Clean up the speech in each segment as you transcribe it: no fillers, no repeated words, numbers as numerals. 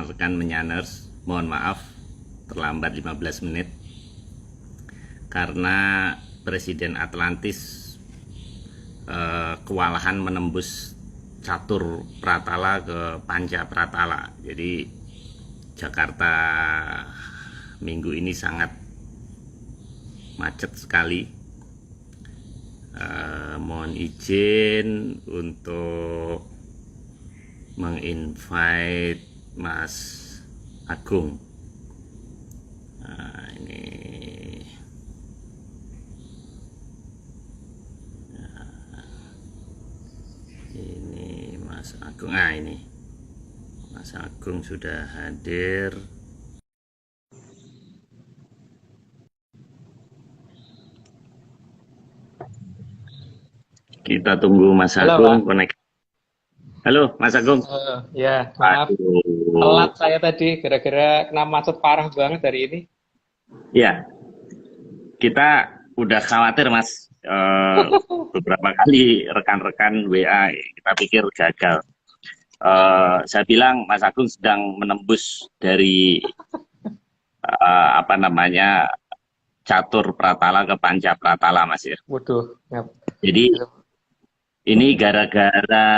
rekan-rekan menyaners, mohon maaf terlambat 15 menit karena Presiden Atlantis kewalahan menembus catur Pratala ke Panca Pratala. Jadi Jakarta minggu ini sangat macet sekali. Mohon izin untuk menginvite Mas Agung. Nah, ini Mas Agung. Nah, ini Mas Agung sudah hadir. Kita tunggu Mas Halo Pak. Agung connect. Halo Mas Agung. Ya maaf Aduh. telat saya tadi gara-gara kena macet parah banget hari ini. Ya, kita udah khawatir Mas. Beberapa kali rekan-rekan WA kita pikir gagal. Saya bilang Mas Agung sedang menembus dari apa namanya catur Pratala ke Panca Pratala Mas ya. Waduh, ngap. Jadi ini gara-gara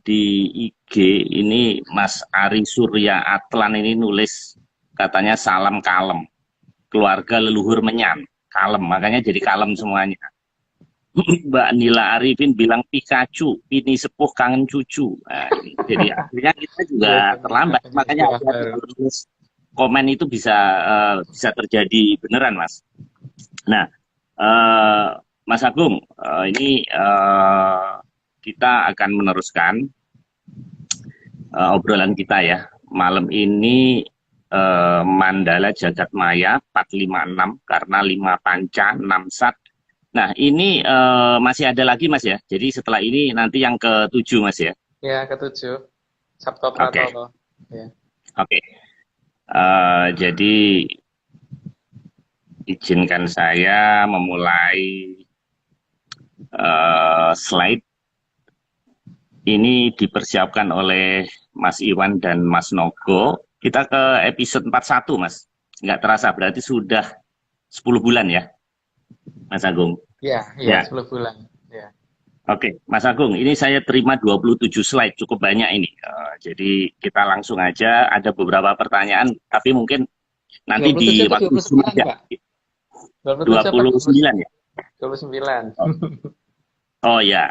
di IG ini Mas Ari Surya Atlan ini nulis katanya salam kalem, keluarga leluhur menyan, kalem, makanya jadi kalem semuanya. Mbak Nila Arifin bilang Pikachu, ini sepuh kangen cucu. Nah, ini. Jadi akhirnya kita juga Iya, terlambat, ini makanya istilah hati-hati baru. kalau nulis komen itu bisa terjadi beneran, Mas. Nah, eh, Mas Agung, ini kita akan meneruskan obrolan kita ya. Malam ini Mandala Jagat Maya 456 karena 5 panca 6 sat. Nah, ini masih ada lagi Mas ya. Jadi setelah ini nanti yang ketujuh Mas ya. Ya, ketujuh. Sabto Oke, Pratolo. Ya. oke. Jadi izinkan saya memulai slide ini dipersiapkan oleh Mas Iwan dan Mas Nogo. Kita ke episode 41, Mas. Nggak terasa, berarti sudah 10 bulan ya, Mas Agung. Ya, ya, Ya, 10 bulan. Ya. oke. Mas Agung, ini saya terima 27 slide, cukup banyak ini. Jadi kita langsung aja, ada beberapa pertanyaan, tapi mungkin Dua nanti puluh tujuh di atau waktu Zoom 29 aja. Pak? 27 apa 29 ya? 29? Oh, oh ya,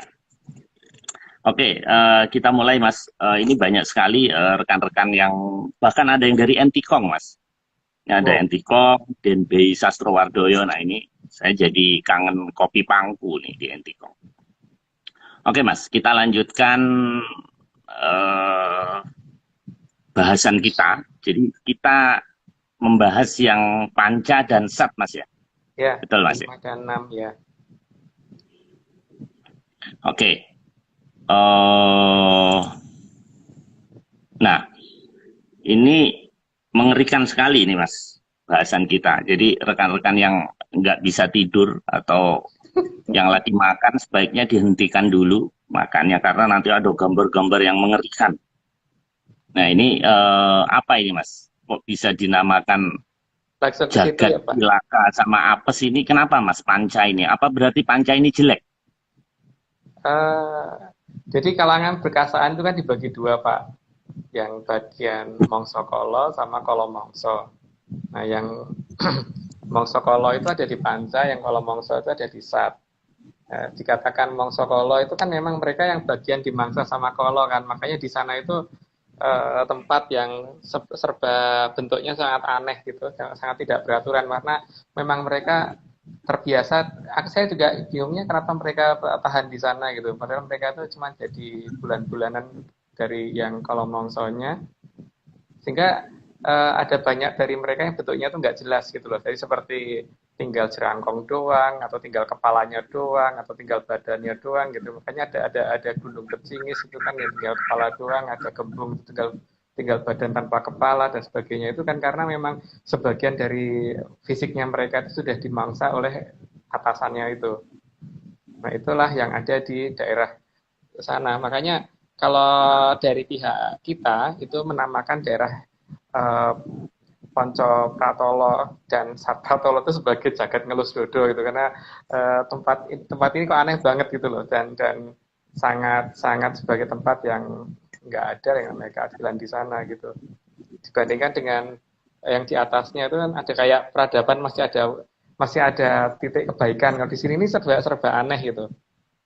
oke, kita mulai Mas. Ini banyak sekali rekan-rekan yang bahkan ada yang dari Antikong Mas. Ini ada Wow. Antikong, Denbei Sastrowardoyo. Nah ini saya jadi kangen kopi pangku nih di Antikong. Oke Mas, kita lanjutkan eh, bahasan kita. Jadi kita membahas yang panca dan sat Mas ya. Ya, Betul Mas ya. 5 dan 6 ya. Oke. Eh, nah ini mengerikan sekali ini Mas bahasan kita. Jadi rekan-rekan yang nggak bisa tidur atau yang lagi makan sebaiknya dihentikan dulu makannya karena nanti ada gambar-gambar yang mengerikan. Nah ini apa ini Mas? Kok bisa dinamakan Langsung ke situ jagat ya Pak. cilaka sama apes ini? Kenapa Mas panca ini? Apa berarti panca ini jelek? Eh, jadi kalangan berkasaan itu kan dibagi dua Pak. Yang bagian mongso kolo sama kolo mongso. Nah, yang mongso kolo itu ada di panca, yang kolo mongso itu ada di sat. Dikatakan mongso kolo itu kan memang mereka yang bagian di mangsa sama kolo kan, makanya di sana itu tempat yang serba bentuknya sangat aneh gitu, sangat tidak beraturan karena memang mereka terbiasa. Saya juga bingungnya kenapa mereka tahan di sana gitu, padahal mereka itu cuma jadi bulan-bulanan dari yang kalau mongsonya, sehingga ada banyak dari mereka yang bentuknya tuh nggak jelas gitu loh. Jadi seperti tinggal jerangkong doang, atau tinggal kepalanya doang, atau tinggal badannya doang gitu. Makanya ada gunung kecingis itu kan yang tinggal kepala doang, ada kembung tinggal tinggal badan tanpa kepala dan sebagainya. Itu kan karena memang sebagian dari fisiknya mereka itu sudah dimangsa oleh atasannya itu. Nah, itulah yang ada di daerah sana. Makanya kalau dari pihak kita itu menamakan daerah eh, Ponco Pratolo dan Sat Pratolo itu sebagai jagat ngelus dodo gitu, karena tempat ini kok aneh banget gitu loh, dan sangat sangat sebagai tempat yang nggak ada yang namanya keadilan di sana gitu, dibandingkan dengan yang di atasnya itu kan ada kayak peradaban, masih ada titik kebaikan. Kalau di sini ini serba serba aneh gitu.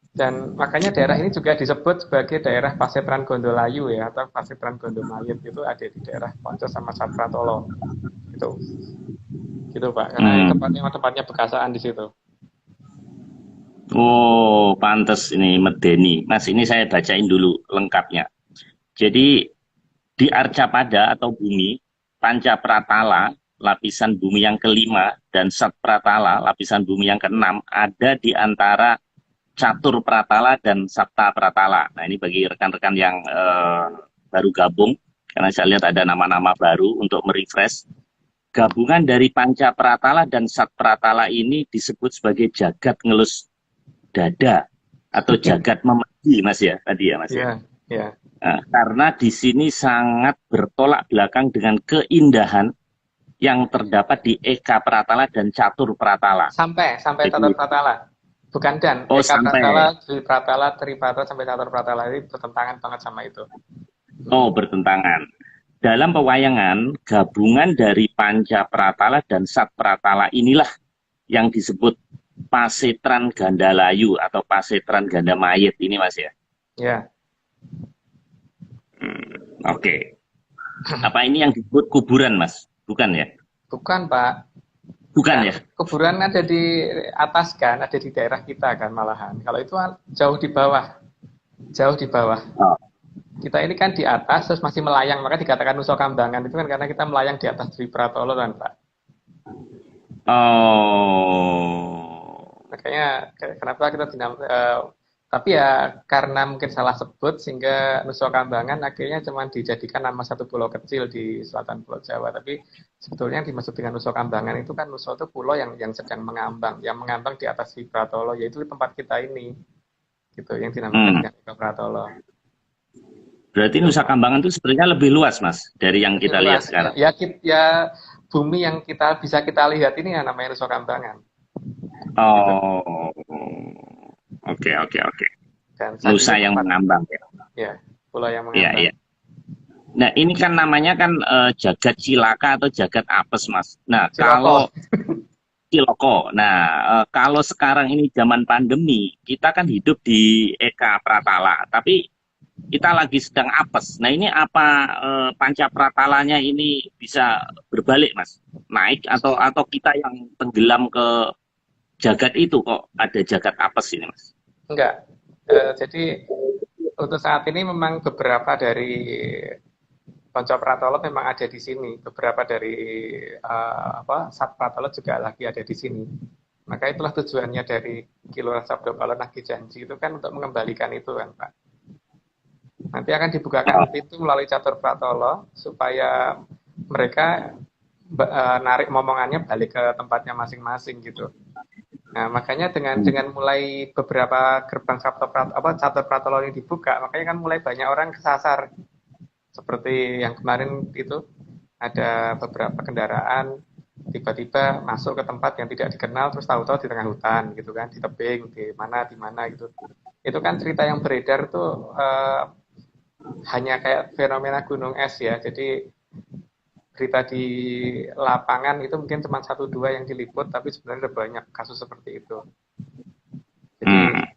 Dan makanya daerah ini juga disebut sebagai daerah Pasetran Gondolayu ya, atau Pasetran Gondomayit, itu ada di daerah Ponco sama Satpratolo gitu. Gitu Pak, karena ini Hmm. tempatnya Bekasaan di situ. Oh, pantes ini medeni. Mas, ini saya bacain dulu lengkapnya. Jadi di Arcapada atau bumi, Panca Pratala, lapisan bumi yang kelima, dan Sat Pratala, lapisan bumi yang keenam, ada di antara Catur Pratala dan Sapta Pratala. Nah, ini bagi rekan-rekan yang baru gabung, karena saya lihat ada nama-nama baru untuk merefresh. Gabungan dari Panca Pratala dan Sat Pratala ini disebut sebagai jagat ngelus dada atau jagat memedi, Mas ya, tadi ya, Mas ya. Iya, iya. Nah, karena di sini sangat bertolak belakang dengan keindahan yang terdapat di Eka Pratala dan Catur Pratala. Sampai Catur Jadi, Pratala. Bukan dan, oh Eka Pratala, sampai, Dwi Pratala, Tri Pratala sampai Catur Pratala ini bertentangan banget sama itu. oh bertentangan. Dalam pewayangan, gabungan dari Panca Pratala dan Sat Pratala inilah yang disebut Pasetran Gandalayu atau Pasetran Ganda Mayit ini, Mas ya. Ya, Oke. Apa ini yang disebut kuburan, Mas? Bukan ya? bukan Pak. Bukan Kan ya? kuburan ada di atas kan, ada di daerah kita kan malahan. Kalau itu jauh di bawah, jauh di bawah. Oh. Kita ini kan di atas terus masih melayang, maka dikatakan Nusa Kambangan itu kan karena kita melayang di atas Dwi Pratolo kan Pak. Oh. Makanya kenapa kita tapi ya karena mungkin salah sebut sehingga Nusa Kambangan akhirnya cuma dijadikan nama satu pulau kecil di selatan Pulau Jawa. Tapi sebetulnya yang dimaksud dengan Nusa Kambangan itu kan Nusa itu pulau yang sedang mengambang, yang mengambang di atas Dwi Pratolo, yaitu tempat kita ini, gitu, yang dinamakan Hmm. dengan Eka Pratolo. Berarti Itu Nusa Pak. Kambangan itu sebenarnya lebih luas, Mas, dari yang Lebih kita lihat luas ya, sekarang. ya bumi yang bisa kita lihat ini ya namanya Nusa Kambangan, gitu. Oh. Oke, oke, oke. Dan Nusa saking yang tempat mengambang ya. ya pulau yang Iya, mengambang. iya. Nah, ini kan namanya kan jagat cilaka atau jagat apes, Mas. Nah, Ciloko. kalau Ciloko. Nah, kalau sekarang ini zaman pandemi, kita kan hidup di Eka Pratala, tapi kita lagi sedang apes. Nah, ini apa Panca Pratalanya ini bisa berbalik, Mas? Naik atau kita yang tenggelam ke jagat itu kok ada jagat apes ini, Mas? Enggak. Jadi untuk saat ini memang beberapa dari Ponco Pratolo memang ada di sini. Beberapa dari Sat Pratolo juga lagi ada di sini. Maka itulah tujuannya dari Kilora Sabdo Palo Nagi Janji itu kan untuk mengembalikan itu kan Pak. Nanti akan dibukakan Oh. pintu melalui Catur Pratolo supaya mereka narik momongannya balik ke tempatnya masing-masing gitu. Nah, makanya dengan mulai beberapa gerbang Catur Pratolo ini dibuka, makanya kan mulai banyak orang kesasar. Seperti yang kemarin itu ada beberapa kendaraan tiba-tiba masuk ke tempat yang tidak dikenal terus tahu-tahu di tengah hutan gitu kan, di tebing, di mana gitu. Itu kan cerita yang beredar tuh hanya kayak fenomena gunung es ya. Jadi berita di lapangan itu mungkin cuma satu dua yang diliput, tapi sebenarnya ada banyak kasus seperti itu. Jadi Hmm.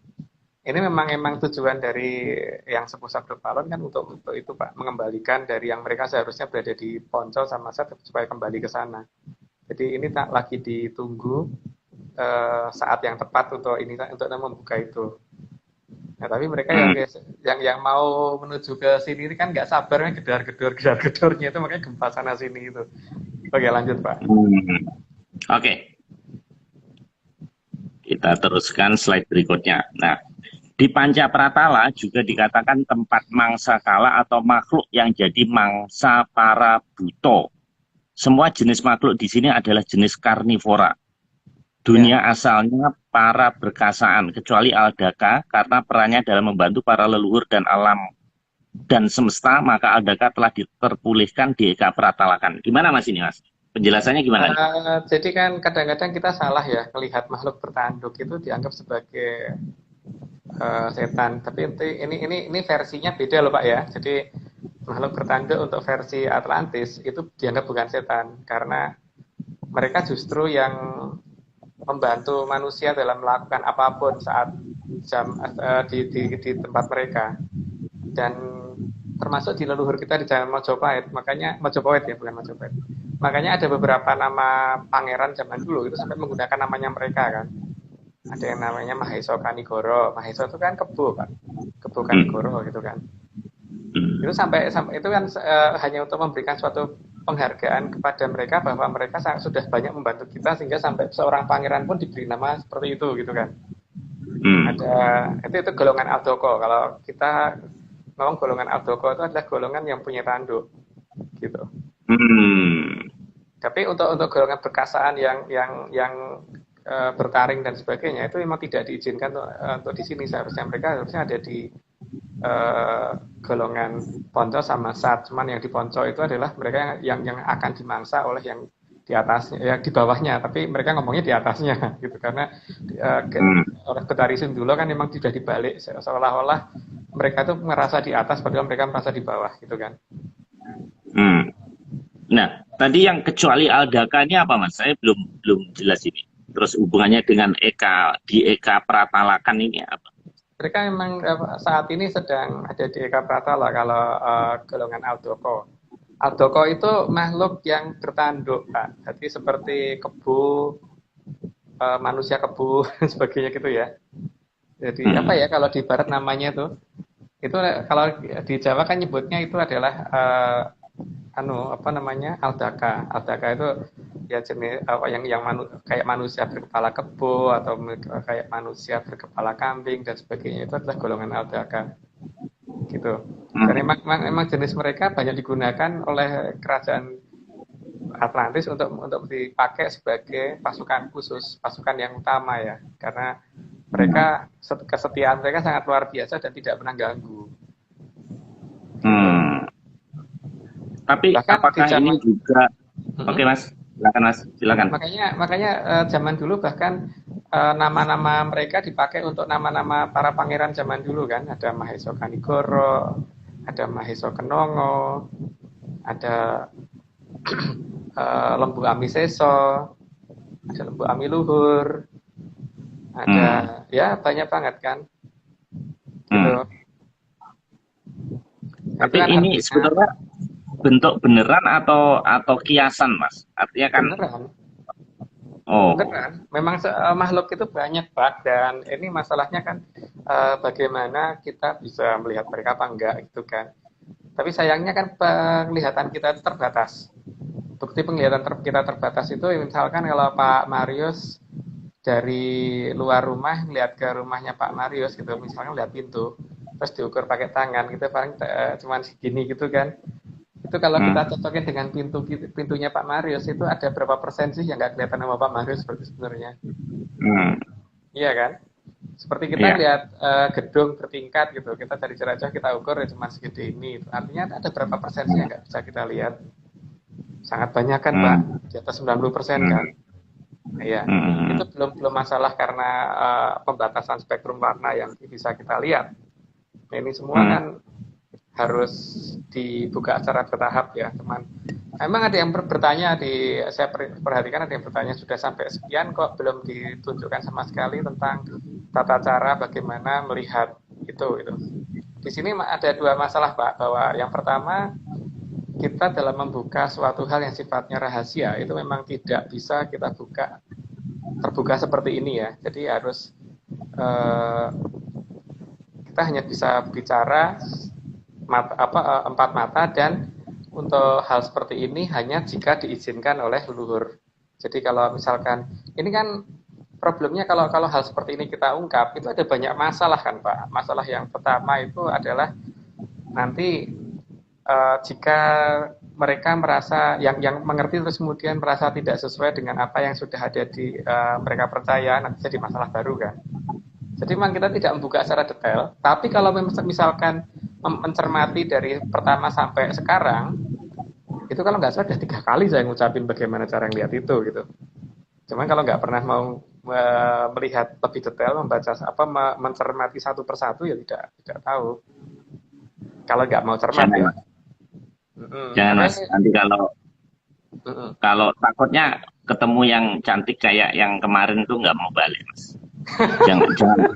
ini memang tujuan dari yang Sepuh Sabdo Palon kan untuk itu Pak, mengembalikan dari yang mereka seharusnya berada di Poncol sama Set supaya kembali ke sana. Jadi ini tak lagi ditunggu saat yang tepat untuk membuka itu. Nah, tapi mereka Hmm. yang mau menuju ke sini ini kan nggak sabar kan, gedor-gedornya itu, makanya gempa sana sini itu. Oke, lanjut Pak. Hmm. Oke, kita teruskan slide berikutnya. Nah, di Panca Pratala juga dikatakan tempat mangsa kala atau makhluk yang jadi mangsa para buto. Semua jenis makhluk di sini adalah jenis karnivora. Ya, Dunia asalnya para berkasaan, kecuali Aldaka karena perannya dalam membantu para leluhur dan alam dan semesta, maka Aldaka telah terpulihkan di Eka Pratalakan. Gimana Mas ini Mas? Penjelasannya gimana nih? Jadi kan kadang-kadang kita salah ya melihat makhluk bertanduk itu dianggap sebagai setan. Tapi ini versinya beda loh Pak ya. Jadi makhluk bertanduk untuk versi Atlantis itu dianggap bukan setan karena mereka justru yang membantu manusia dalam melakukan apapun saat di tempat mereka. Dan termasuk di leluhur kita di zaman Majapahit, makanya Majapahit ya, bukan Majapahit. Makanya ada beberapa nama pangeran zaman dulu itu sampai menggunakan namanya mereka kan. Ada yang namanya Maheso Kanigoro. Maheso itu kan kebo kan, kebo Kanigoro gitu kan. Itu sampai itu kan hanya untuk memberikan suatu penghargaan kepada mereka bahwa mereka sudah banyak membantu kita sehingga sampai seorang pangeran pun diberi nama seperti itu gitu kan. Ada itu golongan Aldoko. Kalau kita ngomong golongan Aldoko itu adalah golongan yang punya tanduk gitu. Tapi untuk golongan perkasaan yang bertaring dan sebagainya itu memang tidak diizinkan untuk di sini. Seharusnya mereka harusnya ada di golongan Ponco sama Sat. Cuman yang di Ponco itu adalah mereka yang akan dimangsa oleh yang di atasnya, ya di bawahnya, tapi mereka ngomongnya di atasnya gitu karena oleh Betari Sundulo kan memang sudah dibalik seolah-olah mereka itu merasa di atas padahal mereka merasa di bawah gitu kan. Nah, tadi yang kecuali Aldaka ini apa Mas? Saya belum jelas ini. Terus hubungannya dengan Eka di Eka Pratalakan ini apa? Mereka memang saat ini sedang ada di Eka Pratala kalau golongan Aldoko. Aldoko itu makhluk yang bertanduk, Pak. Jadi seperti kebo, manusia kebo dan sebagainya gitu ya. Jadi apa ya kalau di barat namanya itu kalau di Jawa kan nyebutnya itu adalah apa namanya Aldaka. Aldaka itu ya jenis kayak manusia berkepala kebo atau kayak manusia berkepala kambing dan sebagainya, itu adalah golongan Aldaka gitu. Dan emang jenis mereka banyak digunakan oleh kerajaan Atlantis untuk dipakai sebagai pasukan khusus, pasukan yang utama ya, karena mereka kesetiaan mereka sangat luar biasa dan tidak pernah ganggu. Tapi bahkan apakah ini juga Oke Mas, silakan Mas, silakan. Makanya zaman dulu bahkan nama-nama mereka dipakai untuk nama-nama para pangeran zaman dulu kan. Ada Maheso Kanigoro, ada Maheso Kenongo, ada Lembu Amiseso, ada Lembu Amiluhur, ada ya banyak banget kan. Gitu. Tapi kan ini sebetulnya bentuk beneran atau kiasan Mas? Artinya kan beneran. Oh. Beneran. Memang makhluk itu banyak Pak, dan ini masalahnya kan bagaimana kita bisa melihat mereka apa enggak gitu kan. Tapi sayangnya kan penglihatan kita itu terbatas. Bukti penglihatan kita terbatas itu misalkan kalau Pak Marius dari luar rumah melihat ke rumahnya Pak Marius gitu, misalkan lihat pintu terus diukur pakai tangan gitu paling cuman segini gitu kan. Itu kalau kita cocokin dengan pintunya Pak Marius itu ada berapa persen sih yang nggak kelihatan sama Pak Marius sebenarnya? Iya kan? Seperti kita lihat gedung bertingkat gitu, kita dari jelajah kita ukur ya cuma segede ini. Artinya ada berapa persen sih yang nggak bisa kita lihat? Sangat banyak kan Pak, di atas 90% kan? Iya, itu belum masalah karena pembatasan spektrum warna yang bisa kita lihat. Nah, ini semua kan harus dibuka secara bertahap ya teman. Emang ada yang bertanya saya perhatikan ada yang bertanya sudah sampai sekian kok belum ditunjukkan sama sekali tentang tata cara bagaimana melihat itu. Di sini ada dua masalah Pak, bahwa yang pertama kita dalam membuka suatu hal yang sifatnya rahasia itu memang tidak bisa kita terbuka seperti ini ya. Jadi harus kita hanya bisa bicara empat mata, dan untuk hal seperti ini hanya jika diizinkan oleh leluhur. Jadi kalau misalkan ini kan problemnya kalau hal seperti ini kita ungkap itu ada banyak masalah kan Pak. Masalah yang pertama itu adalah nanti jika mereka merasa yang mengerti terus kemudian merasa tidak sesuai dengan apa yang sudah ada di mereka percaya, nanti jadi masalah baru kan. Jadi memang kita tidak membuka secara detail, tapi kalau misalkan mencermati dari pertama sampai sekarang, itu kalau nggak salah udah 3 kali saya ngucapin bagaimana cara ngeliat itu gitu. Cuman kalau nggak pernah mau melihat lebih detail, membaca apa, mencermati satu persatu ya tidak tahu. Kalau nggak mau cermat Jangan ya. mas, jangan mas. Makanya, Nanti kalau takutnya ketemu yang cantik kayak yang kemarin tuh nggak mau balik mas. Jangan jangan.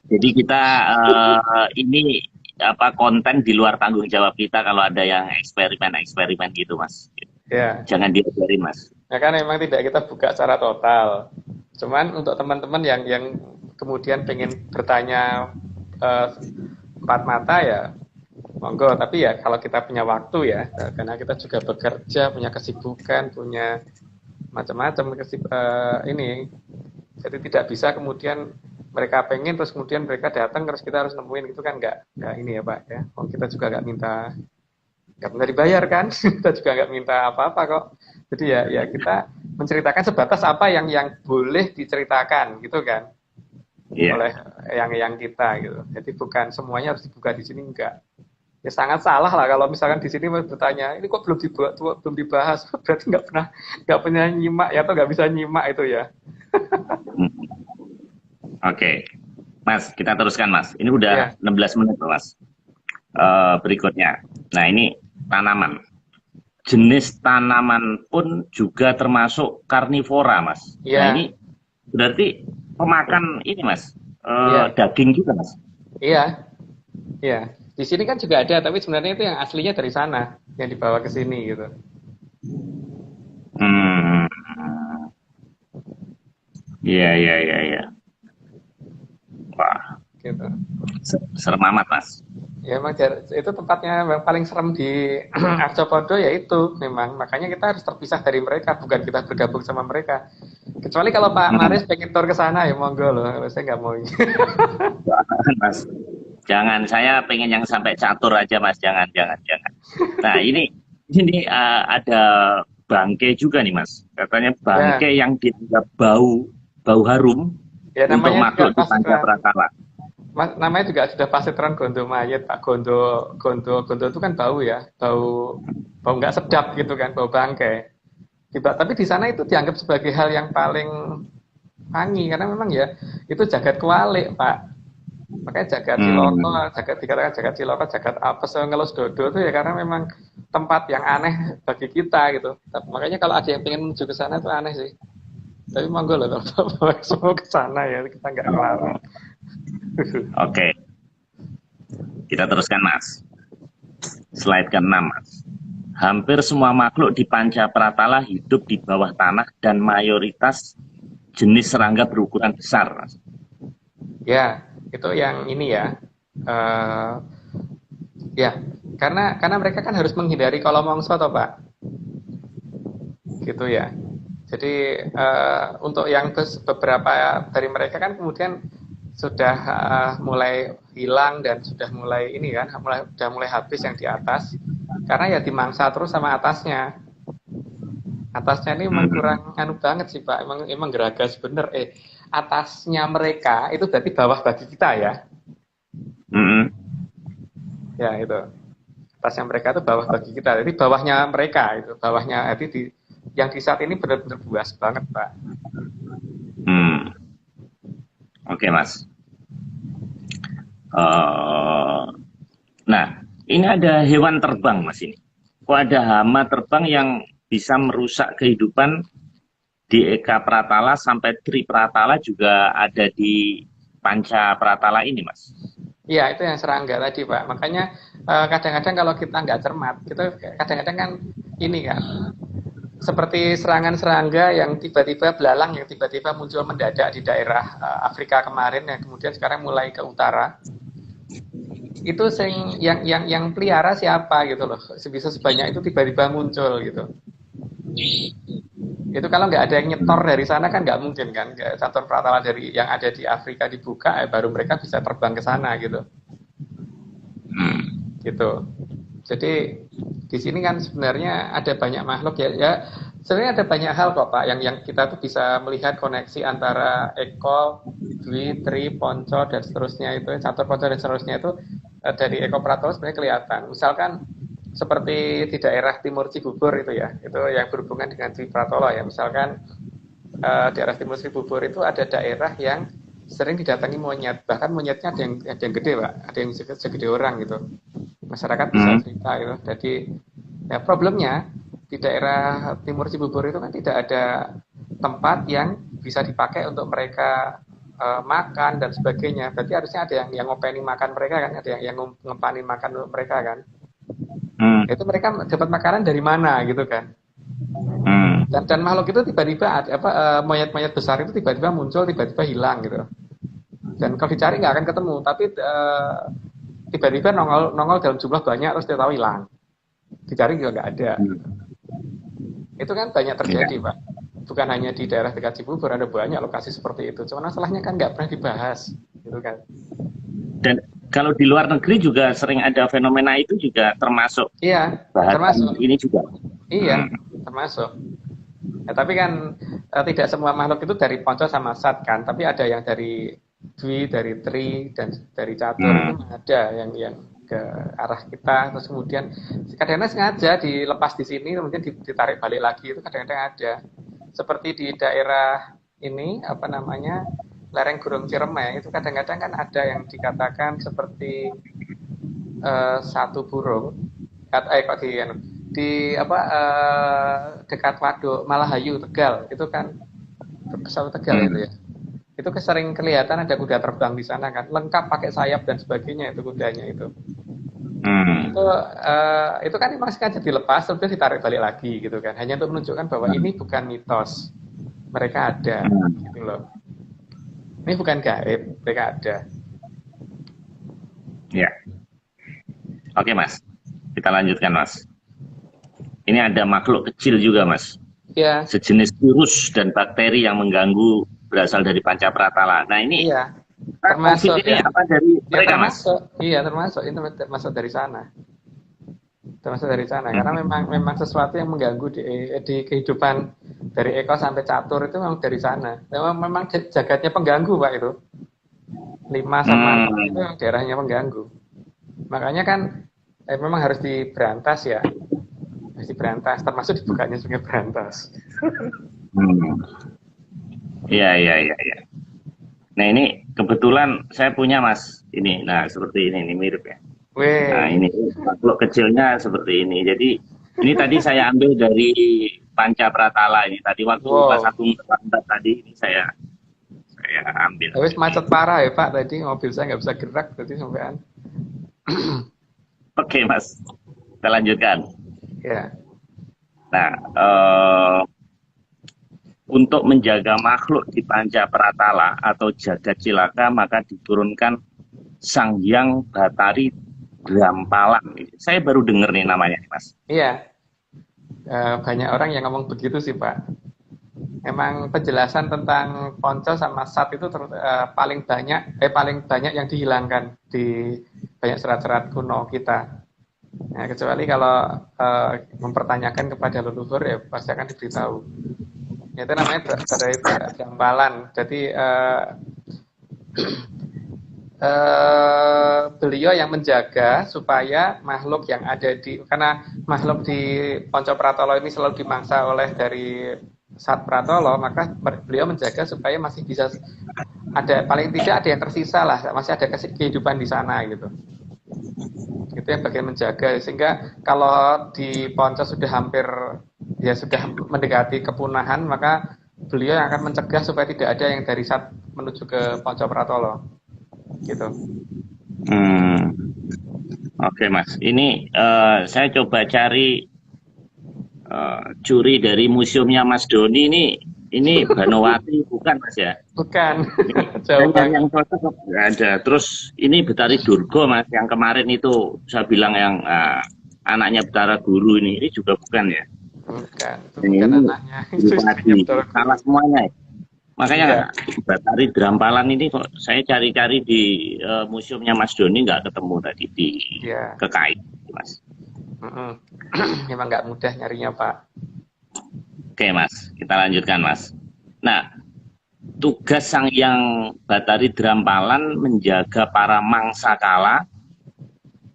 Jadi kita ini apa konten di luar tanggung jawab kita kalau ada yang eksperimen gitu mas. ya. Jangan diajarin mas. Ya kan memang tidak kita buka secara total. Cuman untuk teman-teman yang kemudian pengen bertanya eh, empat mata ya monggo. Tapi ya kalau kita punya waktu ya, karena kita juga bekerja, punya kesibukan, punya macam-macam ini. Jadi tidak bisa kemudian mereka pengen terus kemudian mereka datang terus kita harus nemuin, itu kan nggak ini ya Pak ya. Kita juga nggak minta dibayar kan, kita juga nggak minta apa-apa kok. Jadi ya kita menceritakan sebatas apa yang boleh diceritakan gitu kan, oleh yang kita gitu. Jadi bukan semuanya harus dibuka di sini, enggak. Ya sangat salah lah kalau misalkan di sini bertanya ini kok belum dibahas, berarti nggak pernah nyimak ya, atau nggak bisa nyimak itu ya. Oke, Mas, kita teruskan Mas. Ini udah 16 menit loh Mas. Berikutnya, nah ini tanaman. Jenis tanaman pun juga termasuk karnivora Mas. Nah ini berarti pemakan ini Mas, daging juga Mas. Iya, iya. Di sini kan juga ada, tapi sebenarnya itu yang aslinya dari sana, yang dibawa ke sini gitu. Iya. Wah, Gitu. serem amat Mas. Ya memang itu tempatnya yang paling serem di Arjopodo ya itu memang. Makanya kita harus terpisah dari mereka, bukan kita bergabung sama mereka. Kecuali kalau Pak Maris pengen tur ke sana ya monggo loh, saya nggak mau. Mas, jangan, saya pengen yang sampai catur aja Mas, jangan. Nah ini ada bangke juga nih Mas, katanya bangke yang dianggap bau harum ya, untuk makhluk di Panca Pratala. Namanya juga sudah pasitron gondo mayat Pak. Gondo itu kan bau ya, bau nggak sedap gitu kan, bau bangke. Tapi di sana itu dianggap sebagai hal yang paling wangi karena memang ya itu jagat kualik Pak. Makanya jagat Ciloko, dikatakan jagat Ciloko, jagat apes, ngelus dodo itu ya karena memang tempat yang aneh bagi kita gitu. Makanya kalau ada yang pengen menuju ke sana itu aneh sih. Tapi monggo loh kalau semua ke sana ya, kita nggak ngelarang. Oke, kita teruskan Mas. Slide ke-6 Mas. Hampir semua makhluk di Panca Pratala hidup di bawah tanah dan mayoritas jenis serangga berukuran besar Mas. Ya, itu yang ini ya. Ya, karena mereka kan harus menghindari kalau mongso toh Pak. Gitu ya. Jadi untuk yang beberapa dari mereka kan kemudian sudah mulai hilang dan sudah mulai ini kan, sudah mulai habis yang di atas karena ya dimangsa terus sama atasnya. Atasnya ini memang kurang anu banget sih Pak, emang geragas bener. Atasnya mereka itu berarti bawah bagi kita ya. Ya itu. Atasnya mereka itu bawah bagi kita. Jadi bawahnya mereka itu, bawahnya jadi yang di saat ini benar-benar buas banget Pak. Oke Mas. Nah, ini ada hewan terbang Mas ini. Kok ada hama terbang yang bisa merusak kehidupan di Eka Pratala sampai Tri Pratala juga ada di Panca Pratala ini Mas. Iya, itu yang serangga tadi Pak. Makanya kadang-kadang kalau kita nggak cermat, kita kadang-kadang kan ini kan seperti serangan-serangga yang tiba-tiba belalang yang tiba-tiba muncul mendadak di daerah Afrika kemarin yang kemudian sekarang mulai ke utara. Itu yang pelihara siapa gitu loh. Bisa sebanyak itu tiba-tiba muncul gitu. Itu kalau nggak ada yang nyetor dari sana kan nggak mungkin kan. Catur Pratala dari yang ada di Afrika dibuka, baru mereka bisa terbang ke sana gitu. Gitu. Jadi di sini kan sebenarnya ada banyak makhluk ya sebenarnya ada banyak hal kok Pak yang kita tuh bisa melihat koneksi antara Eko, Dwi, Tri, Ponco dan seterusnya itu, Catur, Ponco dan seterusnya itu dari Eko Pratolo sebenarnya kelihatan. Misalkan seperti di daerah Timur Cibubur itu ya, itu yang berhubungan dengan Dwi Pratolo ya. Misalkan daerah Timur Cibubur itu ada daerah yang sering didatangi monyet, bahkan monyetnya ada yang gede Pak, ada yang segede orang gitu. Masyarakat bisa cerita gitu. Jadi ya problemnya di daerah Timur Cibubur itu kan tidak ada tempat yang bisa dipakai untuk mereka makan dan sebagainya. Berarti harusnya ada yang ngopeni makan mereka kan, ada yang ngepani makan untuk mereka kan. Itu mereka dapat makanan dari mana gitu kan. Dan makhluk itu tiba-tiba monyet-monyet besar itu tiba-tiba muncul, tiba-tiba hilang gitu. Dan kalau dicari nggak akan ketemu, tapi tiba-tiba nongol dalam jumlah banyak terus dia tahu hilang. Dicari juga nggak ada. Itu kan banyak terjadi Pak. Bukan hanya di daerah dekat Cibubur, ada banyak lokasi seperti itu. Cuma masalahnya kan nggak pernah dibahas, gitu kan. Dan kalau di luar negeri juga sering ada fenomena itu juga termasuk. Iya, termasuk. Ini juga. Iya, termasuk. Ya, tapi kan tidak semua makhluk itu dari ponco sama sat kan, tapi ada yang dari dwi, dari tri, dan dari catur itu ada yang ke arah kita, terus kemudian kadang-kadang sengaja dilepas di sini, kemudian ditarik balik lagi, itu kadang-kadang ada. Seperti di daerah ini, apa namanya, lereng Gunung Ciremai, itu kadang-kadang kan ada yang dikatakan seperti satu burung, kok dekat Waduk Malahayu Tegal, itu kan pesawat Tegal itu ya. Itu sering kelihatan ada kuda terbang di sana kan, lengkap pakai sayap dan sebagainya itu kudanya itu. Itu kan memang sengaja dilepas terus ditarik balik lagi gitu kan, hanya untuk menunjukkan bahwa ini bukan mitos, mereka ada gitu loh, ini bukan gaib, mereka ada ya. Oke Mas, kita lanjutkan Mas. Ini ada makhluk kecil juga Mas ya, sejenis virus dan bakteri yang mengganggu, berasal dari Pancapratala. Nah ini termasuk ini apa dari mereka termasuk, Mas? Iya termasuk, itu termasuk dari sana. Termasuk dari sana, karena memang sesuatu yang mengganggu di kehidupan dari Eko sampai Catur itu memang dari sana. Memang jagatnya pengganggu Pak itu. 5 sama 6 itu daerahnya pengganggu. Makanya kan memang harus diberantas ya. Harus diberantas, termasuk dibukanya Sungai Berantas. Iya. Nah ini kebetulan saya punya Mas ini, nah seperti ini mirip ya. Nah ini makhluk kecilnya seperti ini. Jadi ini tadi saya ambil dari Pancapratala ini. Tadi waktu pas aku tadi ini saya ambil. Habis macet parah ya Pak tadi, mobil saya nggak bisa gerak tadi sampean. Oke Mas, kita lanjutkan. Ya. Nah untuk menjaga makhluk di Pancapratala atau jagat cilaka, maka diturunkan Sang Hyang Batari Drampalan. Saya baru dengar nih namanya, Mas. Iya, banyak orang yang ngomong begitu sih, Pak. Emang penjelasan tentang ponco sama sat itu paling banyak yang dihilangkan di banyak serat-serat kuno kita. Nah, kecuali kalau mempertanyakan kepada leluhur ya pasti akan diberitahu. Itu namanya Batari Drampalan. Jadi beliau yang menjaga supaya makhluk yang ada karena makhluk di Ponco Pratolo ini selalu dimangsa oleh dari Sat Pratolo, maka beliau menjaga supaya masih bisa ada, paling tidak ada yang tersisa lah, masih ada kehidupan di sana gitu. Itu yang bagian menjaga, sehingga kalau di Ponco sudah mendekati kepunahan, maka beliau yang akan mencegah supaya tidak ada yang dari Sat menuju ke Ponco Pratolo gitu. Oke Mas, ini saya coba curi dari museumnya Mas Doni ini Banowati bukan Mas ya? Bukan. Jauh yang cocok ada. Terus ini Betari Durga Mas, yang kemarin itu saya bilang yang anaknya Betara Guru ini juga bukan ya? Bukan, bukan anaknya. Salah semuanya. Makanya Batari Drampalan ini kok saya cari-cari di museumnya Mas Doni nggak ketemu tadi di Kekait, Mas. Memang nggak mudah nyarinya, Pak. Oke, Mas. Kita lanjutkan, Mas. Nah, tugas Sang Hyang Batari Drampalan menjaga para mangsakala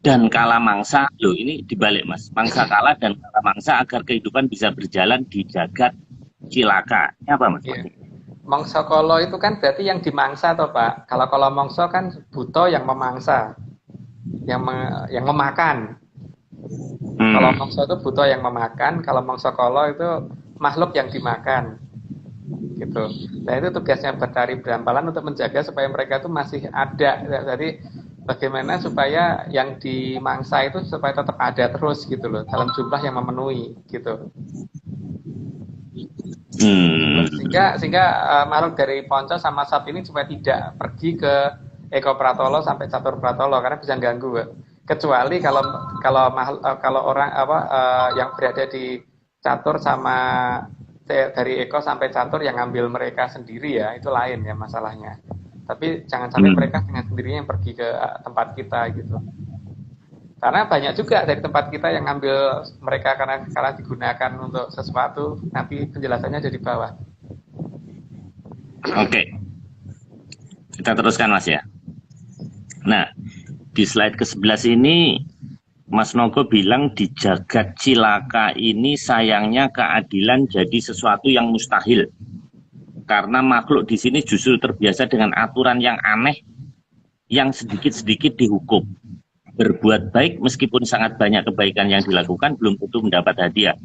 dan kala mangsa. Loh, ini dibalik Mas. Mangsa kala dan kala mangsa agar kehidupan bisa berjalan di jagat cilaka. Ini apa Mas? Iya. Mangsa kala itu kan berarti yang dimangsa toh Pak. Kalau kala mangsa kan buta yang memangsa, yang memakan. Kalau mangsa itu buta yang memakan, kalau mangsa kala itu makhluk yang dimakan. Gitu. Nah itu tugasnya Bathari Brambalan untuk menjaga supaya mereka itu masih ada. Jadi bagaimana supaya yang dimangsa itu supaya tetap ada terus gitu loh, dalam jumlah yang memenuhi gitu. Sehingga makhluk dari Ponco sama Sap ini supaya tidak pergi ke Eko Pratolo sampai Catur Pratolo karena bisa ganggu. Kecuali kalau orang yang berada di Catur sama dari Eko sampai Catur yang ngambil mereka sendiri ya, itu lain ya masalahnya. Tapi jangan sampai mereka dengan sendirinya yang pergi ke tempat kita gitu. Karena banyak juga dari tempat kita yang ngambil mereka karena digunakan untuk sesuatu, nanti penjelasannya ada di bawah. Oke. Kita teruskan Mas ya. Nah, di slide ke-11 ini Mas Nogo bilang di jagat cilaka ini sayangnya keadilan jadi sesuatu yang mustahil. Karena makhluk di sini justru terbiasa dengan aturan yang aneh yang sedikit-sedikit dihukum. Berbuat baik meskipun sangat banyak kebaikan yang dilakukan belum tentu mendapat hadiah.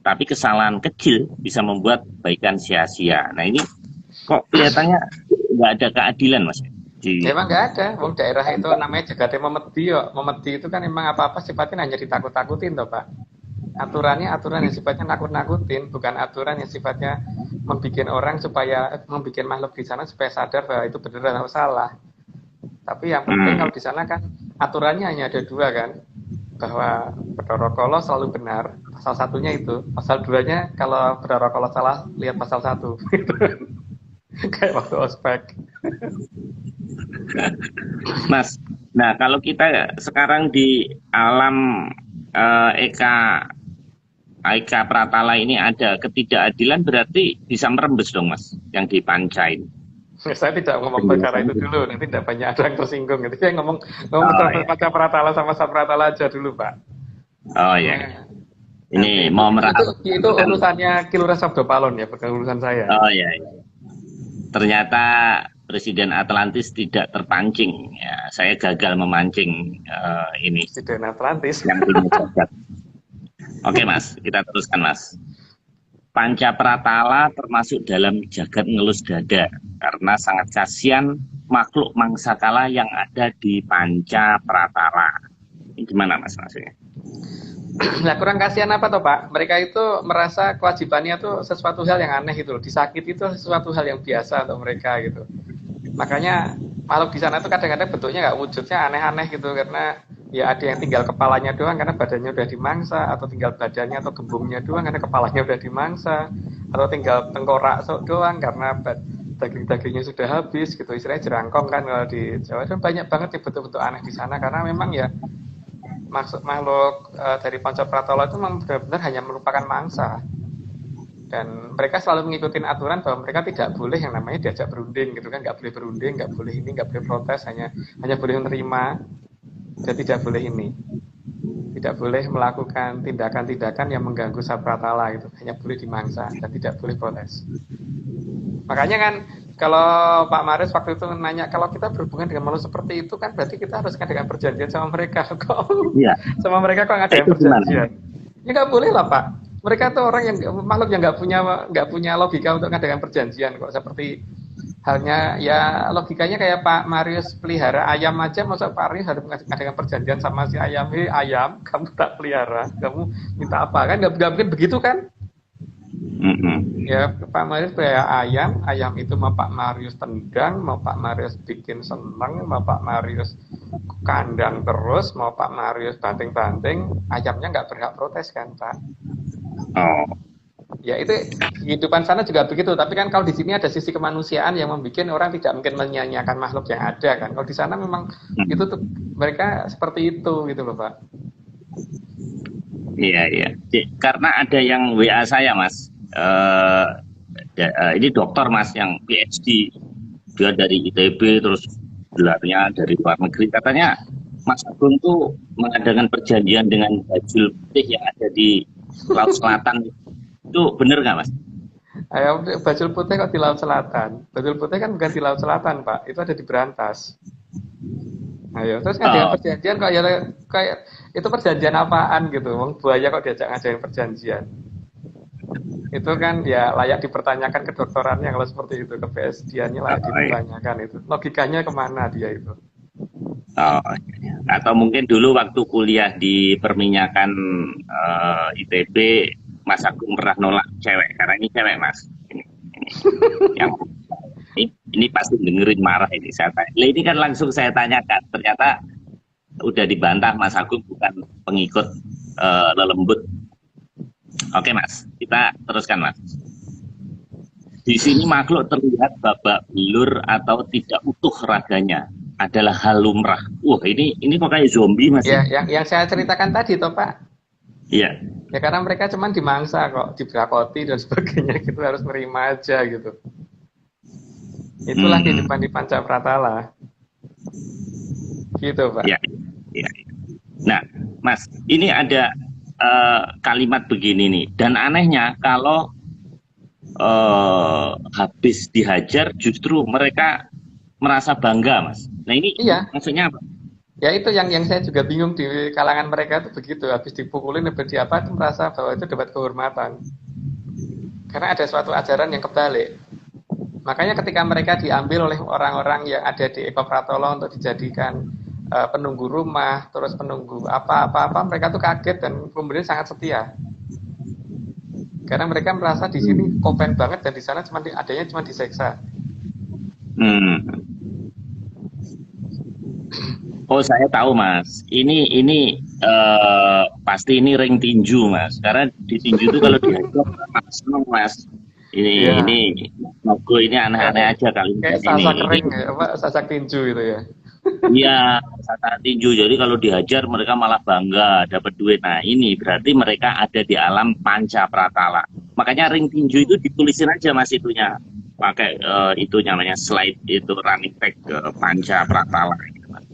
Tapi kesalahan kecil bisa membuat kebaikan sia-sia. Nah ini kok kelihatannya nggak ada keadilan Mas? Emang nggak ada. Wong daerah itu namanya jagatnya memedi yo. Memedi itu kan emang apa-apa sifatnya hanya ditakut-takutin toh Pak. Aturan yang sifatnya nakut-nakutin, bukan aturan yang sifatnya membuat orang membuat makhluk di sana supaya sadar bahwa itu benar atau salah. Tapi yang penting kalau di sana kan aturannya hanya ada dua kan, bahwa Bathara Kala selalu benar, pasal satunya itu, pasal duanya kalau Bathara Kala salah lihat pasal 1. Kayak waktu ospek. Mas, nah kalau kita sekarang di alam Eka Pratala ini ada ketidakadilan berarti bisa merembes dong Mas, yang dipancain. Saya tidak ngomong perkara itu dulu, nanti tidak banyak ada yang tersinggung. Jadi saya ngomong Panca Pratala sama Sapratala aja dulu, Pak. Oh iya. Ini mau merasa itu urusannya Kilura Sabdo Palon ya, bukan urusan saya. Oh iya. Ternyata Presiden Atlantis tidak terpancing. Ya, saya gagal memancing ini. Presiden Atlantis. Yang punya jagat. Oke Mas, kita teruskan Mas. Panca Pratala termasuk dalam jagat ngelus dada karena sangat kasihan makhluk mangsakala yang ada di Panca Pratala. Ini gimana Mas maksudnya? Nah kurang kasihan apa toh Pak? Mereka itu merasa kewajibannya itu sesuatu hal yang aneh gitu loh. Disakiti itu sesuatu hal yang biasa untuk mereka gitu. Makanya makhluk di sana itu kadang-kadang bentuknya nggak wujudnya aneh-aneh gitu karena ya ada yang tinggal kepalanya doang karena badannya udah dimangsa, atau tinggal badannya atau gembungnya doang karena kepalanya udah dimangsa, atau tinggal tengkorak doang karena daging-dagingnya sudah habis gitu, istilahnya jerangkong kan kalau di Jawa. Dan banyak banget ya bentuk-bentuk aneh di sana karena memang ya makhluk dari Panca Pratala itu memang benar-benar hanya merupakan mangsa. Dan mereka selalu mengikuti aturan bahwa mereka tidak boleh yang namanya diajak berunding gitu kan, nggak boleh berunding, nggak boleh ini, nggak boleh protes, hanya boleh menerima dan tidak boleh ini, tidak boleh melakukan tindakan-tindakan yang mengganggu Sapratala gitu, hanya boleh dimangsa dan tidak boleh protes. Makanya kan kalau Pak Maris waktu itu nanya kalau kita berhubungan dengan makhluk seperti itu kan berarti kita harus ngadakan perjanjian sama mereka kok. Iya. Sama mereka kok ngadakan perjanjian? Ya nggak boleh lah Pak. Mereka tuh orang yang makhluk yang nggak punya logika untuk ngadakan perjanjian kok. Seperti halnya ya logikanya kayak Pak Marius pelihara ayam aja, masa Pak Marius harus ngadakan perjanjian sama si ayam, ayam kamu tak pelihara, kamu minta apa kan? Nggak mungkin begitu kan? Ya Pak Marius pelihara ayam itu mau Pak Marius tendang, mau Pak Marius bikin seneng, mau Pak Marius kandang terus, mau Pak Marius banting-banting, ayamnya nggak berhak protes kan Pak? Oh. Ya itu kehidupan sana juga begitu, tapi kan kalau di sini ada sisi kemanusiaan yang membuat orang tidak mungkin menyanyiakan makhluk yang ada kan. Kalau di sana memang itu tuh mereka seperti itu gitu loh Pak. Iya. Karena ada yang WA saya Mas, ini dokter Mas yang PhD, dia dari ITB terus gelarnya dari luar negeri, katanya Mas Agung tuh mengadakan perjanjian dengan Bajul Putih yang ada di Laut Selatan. Itu bener nggak, Mas? Ayo, Bajul Putih kok di Laut Selatan? Bajul Putih kan bukan di Laut Selatan, Pak. Itu ada di Berantas. Ayo, terus ngadain Oh, perjanjian kok ya kayak itu perjanjian apaan gitu? Wong buaya kok diajak ngadain perjanjian. Itu kan ya layak dipertanyakan kedokterannya kalau seperti itu, ke PSD-nya layak oh, iya. dipertanyakan itu. Logikanya kemana dia itu? Oh, iya. Atau mungkin dulu waktu kuliah di perminyakan ITB, Mas Agung pernah nolak cewek karena ini cewek, Mas. Ini yang ini pasti dengerin marah ini saya tanya. Lah, ini kan langsung saya tanyakan. Ternyata udah dibantah Mas Agung bukan pengikut lelembut. Oke, Mas, kita teruskan, Mas. Di sini makhluk terlihat babak belur atau tidak utuh raganya adalah hal lumrah. Wah, ini kok kayak zombie, Mas Ya, ini. yang saya ceritakan tadi toh Pak. Iya. Ya karena mereka cuman dimangsa kok, dibrakoti dan sebagainya gitu harus nerima aja gitu. Itulah Hmm. kehidupan di Pancapratala. Gitu Pak. Iya. Iya. Nah, Mas, ini ada kalimat begini nih. Dan anehnya kalau habis dihajar justru mereka merasa bangga, Mas. Nah, ini Iya, maksudnya apa? ya itu yang saya juga bingung di kalangan mereka itu begitu. Habis dipukulin, habis di apa itu merasa bahwa itu dapat kehormatan. Karena ada suatu ajaran yang kebalik. Makanya ketika mereka diambil oleh orang-orang yang ada di Eko Pratolo untuk dijadikan penunggu rumah, terus penunggu apa-apa, mereka tuh kaget dan kemudian sangat setia. Karena mereka merasa di sini kompen banget dan di sana cuma adanya cuma diseksa. Hmm. Oh, saya tahu, Mas. Ini pasti ini ring tinju, Mas. Karena di tinju itu kalau dihajar Mas seneng, Mas. Ini Iya, logo ini aneh-aneh kayak aja kali kayak ini. sasak Ini ring ya, apa sasak tinju gitu ya. iya, sasaran tinju. Jadi kalau dihajar mereka malah bangga dapat duit. Nah, ini berarti mereka ada di alam panca pratala. Makanya ring tinju itu ditulisin aja, Mas, itunya. Pakai itu namanya slide itu running back ke panca pratala gitu, Mas.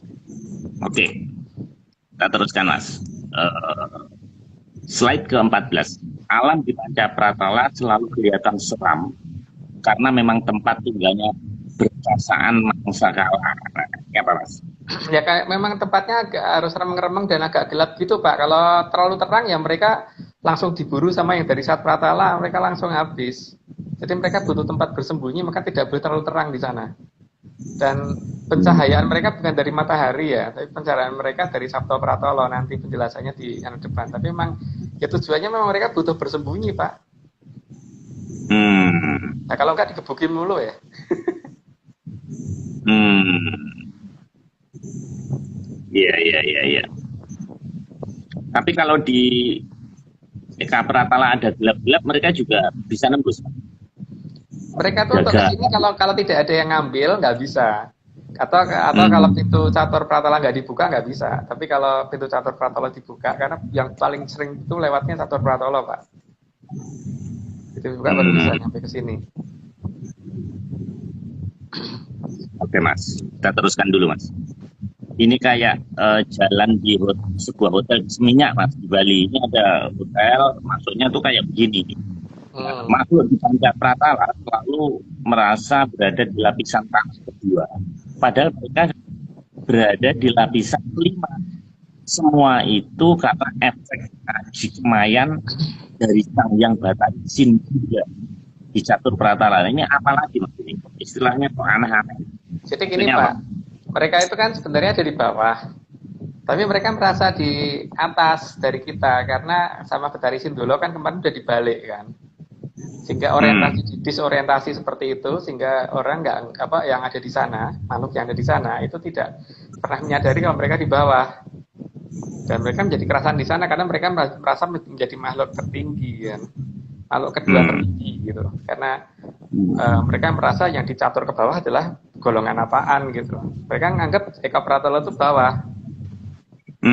Oke, kita teruskan, Mas. Eh, Slide ke-14. Alam di panca pratala selalu kelihatan seram karena memang tempat tinggalnya berkasaan mangsa kala. Nah, ini apa, Mas? Ya kayak memang tempatnya agak harus remeng-remeng dan agak gelap gitu Pak. Kalau terlalu terang ya mereka langsung diburu sama yang dari Sat Pratala, mereka langsung habis. Jadi mereka butuh tempat bersembunyi, maka tidak boleh terlalu terang di sana. Dan pencahayaan mereka bukan dari matahari ya, tapi pencahayaan mereka dari Sabto Pratolo, nanti penjelasannya di yang depan. Tapi memang ya tujuannya memang mereka butuh bersembunyi Pak. Hmm, Nah kalau enggak digebukin mulu ya. hmm, iya, iya, iya, iya. Tapi kalau di Eka Pratala ada gelap-gelap, mereka juga bisa nembus. Mereka tuh untuk ke Jaga. sini kalau kalau tidak ada yang ngambil nggak bisa. Atau kalau Hmm, pintu catur pratala nggak dibuka nggak bisa. Tapi kalau pintu catur pratala dibuka karena yang paling sering itu lewatnya catur pratala Pak. Itu dibuka baru bisa hmm. nyampe ke sini. Oke, Mas. Kita teruskan dulu, Mas. Ini kayak jalan di sebuah hotel seminyak, Mas, di Bali. Ini ada hotel, masuknya tuh kayak begini. Hmm. Makhluk di Panca Pratala selalu merasa berada di lapisan tanah kedua. Padahal mereka berada di lapisan kelima. Semua itu karena efek aji kemayan dari sang yang batari Sindhila di Catur Pratala. Ini apa lagi, Mas? Ini istilahnya kok aneh-aneh. Jadi gini Maksudnya apa? Pak, mereka itu kan sebenarnya ada di bawah. Tapi mereka merasa di atas dari kita karena sama Betari Sindolo kan kemarin udah dibalik kan. Sehingga Hmm. orientasi disorientasi seperti itu sehingga orang nggak apa yang ada di sana, makhluk yang ada di sana itu tidak pernah menyadari kalau mereka di bawah. Dan mereka menjadi kerasan di sana karena mereka merasa menjadi makhluk tertinggi kan, makhluk kedua Hmm. tertinggi gitu. Karena Hmm. mereka merasa yang dicatur ke bawah adalah golongan apaan gitu. Mereka menganggap Eka Pratala itu bawah. Mereka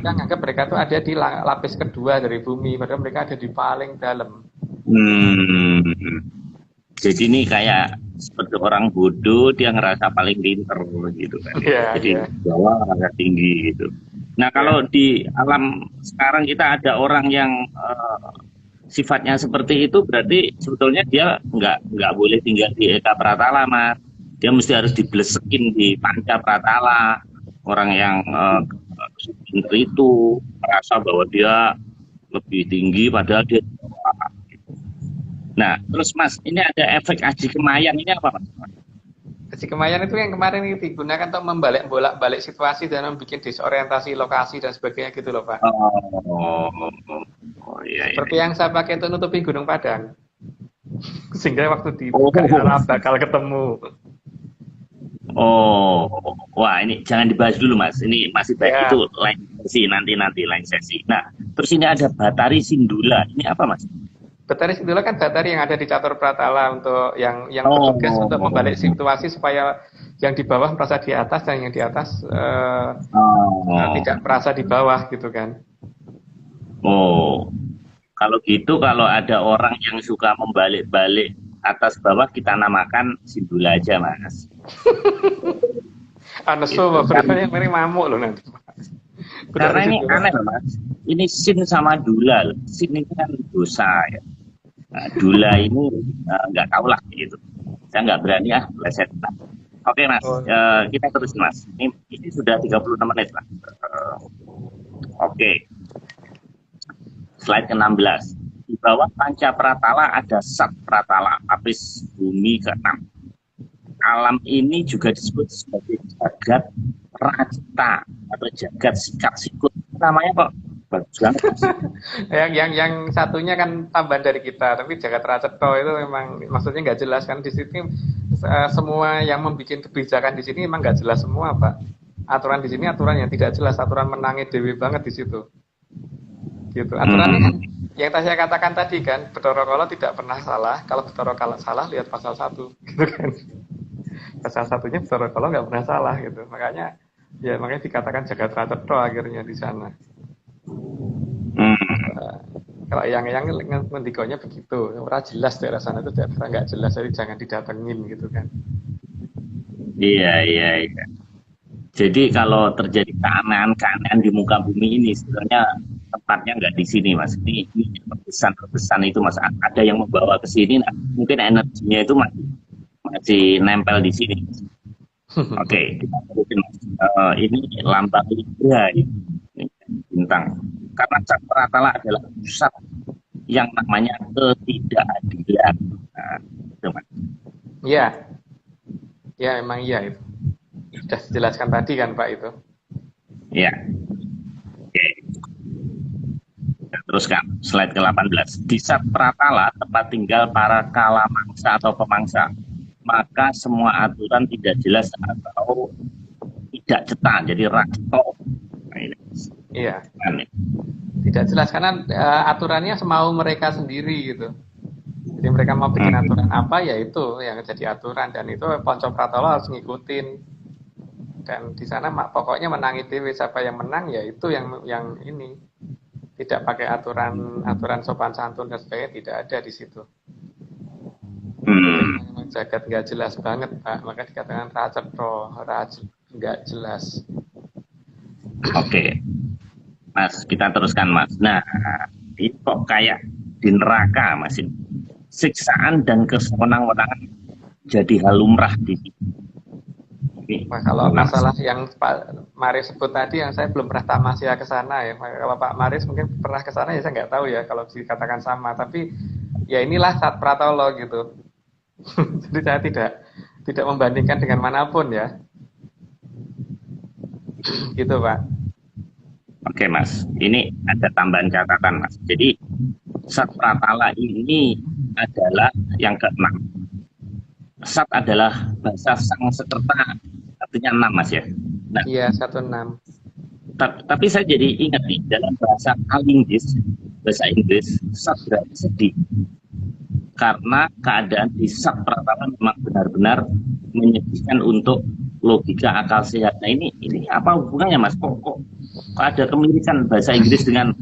Hmm. menganggap mereka itu ada di lapis kedua dari bumi, padahal mereka ada di paling dalam. Hmm. Jadi ini kayak seperti orang bodoh dia ngerasa paling pinter gitu kan. Iya, Jadi iya. bawah ngerasa tinggi gitu. Nah kalau Iya. di alam sekarang kita ada orang yang sifatnya seperti itu, berarti sebetulnya dia nggak boleh tinggal di Eka Pratala, Mas. Dia mesti harus diblesekin di Panca Pratala. Orang yang pinter itu merasa bahwa dia lebih tinggi padahal dia. Nah, terus Mas, ini ada efek Aji Kemayan ini apa, Mas? Aji Kemayan itu yang kemarin itu digunakan untuk bolak-balik situasi dan membuat disorientasi lokasi dan sebagainya gitu loh, Pak. Oh, oh iya, iya. Seperti yang saya pakai untuk nutupi Gunung Padang. Sehingga waktu Oh, dibuka ya bakal ketemu. oh, wah ini jangan dibahas dulu Mas. Ini masih baik Ya, itu lain sesi nanti lain sesi. Nah, terus ini ada Batari Sindula. Ini apa Mas? Batari Sindula kan batari yang ada di Catur Pratala untuk yang bertugas untuk membalik Oh, situasi supaya yang di bawah merasa di atas dan yang di atas oh, tidak merasa di bawah gitu kan. oh. Kalau gitu, kalau ada orang yang suka membalik-balik atas bawah, kita namakan Sindula aja Mas. Anesu Gitu. beberapa yang paling mamuk loh nanti. Karena Batari ini Sindula. aneh loh Mas. Ini sin sama dula loh. Sin ini kan dosa ya. Nah, dula ini nggak tahu lah gitu. Saya nggak berani meleset. Nah, oke Mas, Oh, kita terus Mas. Ini sudah 36 menit lah. Oke, slide ke-16. Di bawah Panca Pratala ada Sat Pratala, lapis bumi ke-6. Alam ini juga disebut sebagai jagat rajita atau jagat sikat sikut. Namanya kok bagus banget Mas. yang satunya kan tambahan dari kita, tapi Jagat Raceto itu memang maksudnya nggak jelas kan di sini semua yang membuat kebijakan di sini memang nggak jelas semua, Pak. Aturan di sini aturan yang tidak jelas, aturan menangis dewi banget di situ. Gitu. Aturannya kan Hmm, yang saya katakan tadi kan, Bathara Kala tidak pernah salah. Kalau Bathara Kala salah lihat pasal 1 gitu kan. Pasal satunya Bathara Kala nggak pernah salah gitu. Makanya dikatakan Jagat Raceto akhirnya di sana. hmm. Uh, kalau yang ngendikonya begitu, orang jelas daerah sana itu daerah nggak jelas, jadi jangan didatengin gitu kan. Iya, iya, iya. Jadi kalau terjadi keanehan-keanehan di muka bumi ini sebenarnya tempatnya nggak di sini Mas. Ini pesan-pesan itu Mas. Ada yang membawa ke sini, nah, mungkin energinya itu masih nempel di sini. Oke, kita terusin Mas. Ini lambang Libra ini bintang. Karena Cat Pratala adalah pusat yang namanya ketidakadilan. Nah, itu Mas. Iya, ya emang iya itu. Sudah dijelaskan tadi kan Pak itu. Ya, oke. Teruskan, slide ke-18. Di Sat Pratala, tempat tinggal para kala mangsa atau pemangsa, maka semua aturan tidak jelas atau tidak cetar, jadi rakto. Nah, ini. Iya, Nah, tidak jelas karena aturannya semau mereka sendiri gitu. Jadi mereka mau bikin aturan apa ya itu yang jadi aturan dan itu Ponco Pratala harus ngikutin. Dan di sana pokoknya menangi dewe, siapa yang menang ya itu yang ini. Tidak pakai aturan sopan santun dan sebagainya, tidak ada di situ. Memang jagat nggak jelas banget Pak, maka dikatakan raceto, nggak jelas. Oke, Mas, kita teruskan Mas. Nah, ini kok kayak di neraka Mas ini. Siksaan dan kesewenang-wenangan jadi hal lumrah di sini. Nah, kalau masalah yang Pak Maris sebut tadi, yang saya belum pernah tamasya ke sana ya. Kalau Pak Maris mungkin pernah ke sana ya saya nggak tahu ya kalau dikatakan sama. Tapi ya inilah Sat Pratala gitu. Jadi saya tidak membandingkan dengan manapun ya. Gitu Pak. Oke Mas, ini ada tambahan catatan Mas. Jadi Sat Pratala ini adalah yang keenam. Sat adalah bahasa Sanskerta, artinya 6 Mas ya. Nah, Iya 16. tapi saya jadi ingat nih dalam bahasa Inggris, Sat berarti sedih. Karena keadaan di Sat Pratala memang benar-benar menyedihkan untuk logika akal sehat. Nah ini apa hubungannya Mas? Kok ada kemirikan bahasa Inggris dengan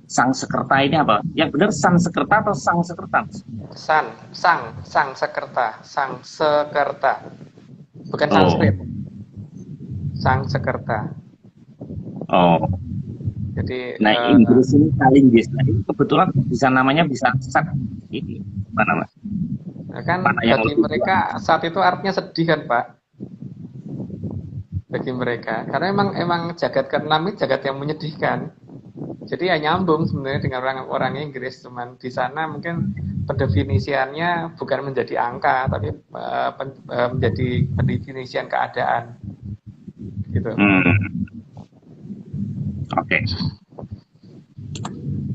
Sang Sekerta ini apa? Yang benar Sang Sekerta atau Sang Sekerta? Sang Sekerta, bukan Oh, Sanskrit, Sang Sekerta. oh. Jadi Nah, Inggris ini Kalinggis. Nah, ini kebetulan bisa namanya bisa sat ini mana mas? kan Mana yang bagi lebih kuat? mereka saat itu artinya sedih kan Pak, bagi mereka karena emang jagat keenam itu jagat yang menyedihkan. Jadi ya nyambung sebenarnya dengan orang Inggris, cuman di sana mungkin pendefinisiannya bukan menjadi angka, tapi menjadi pendefinisian keadaan gitu. Hmm, oke.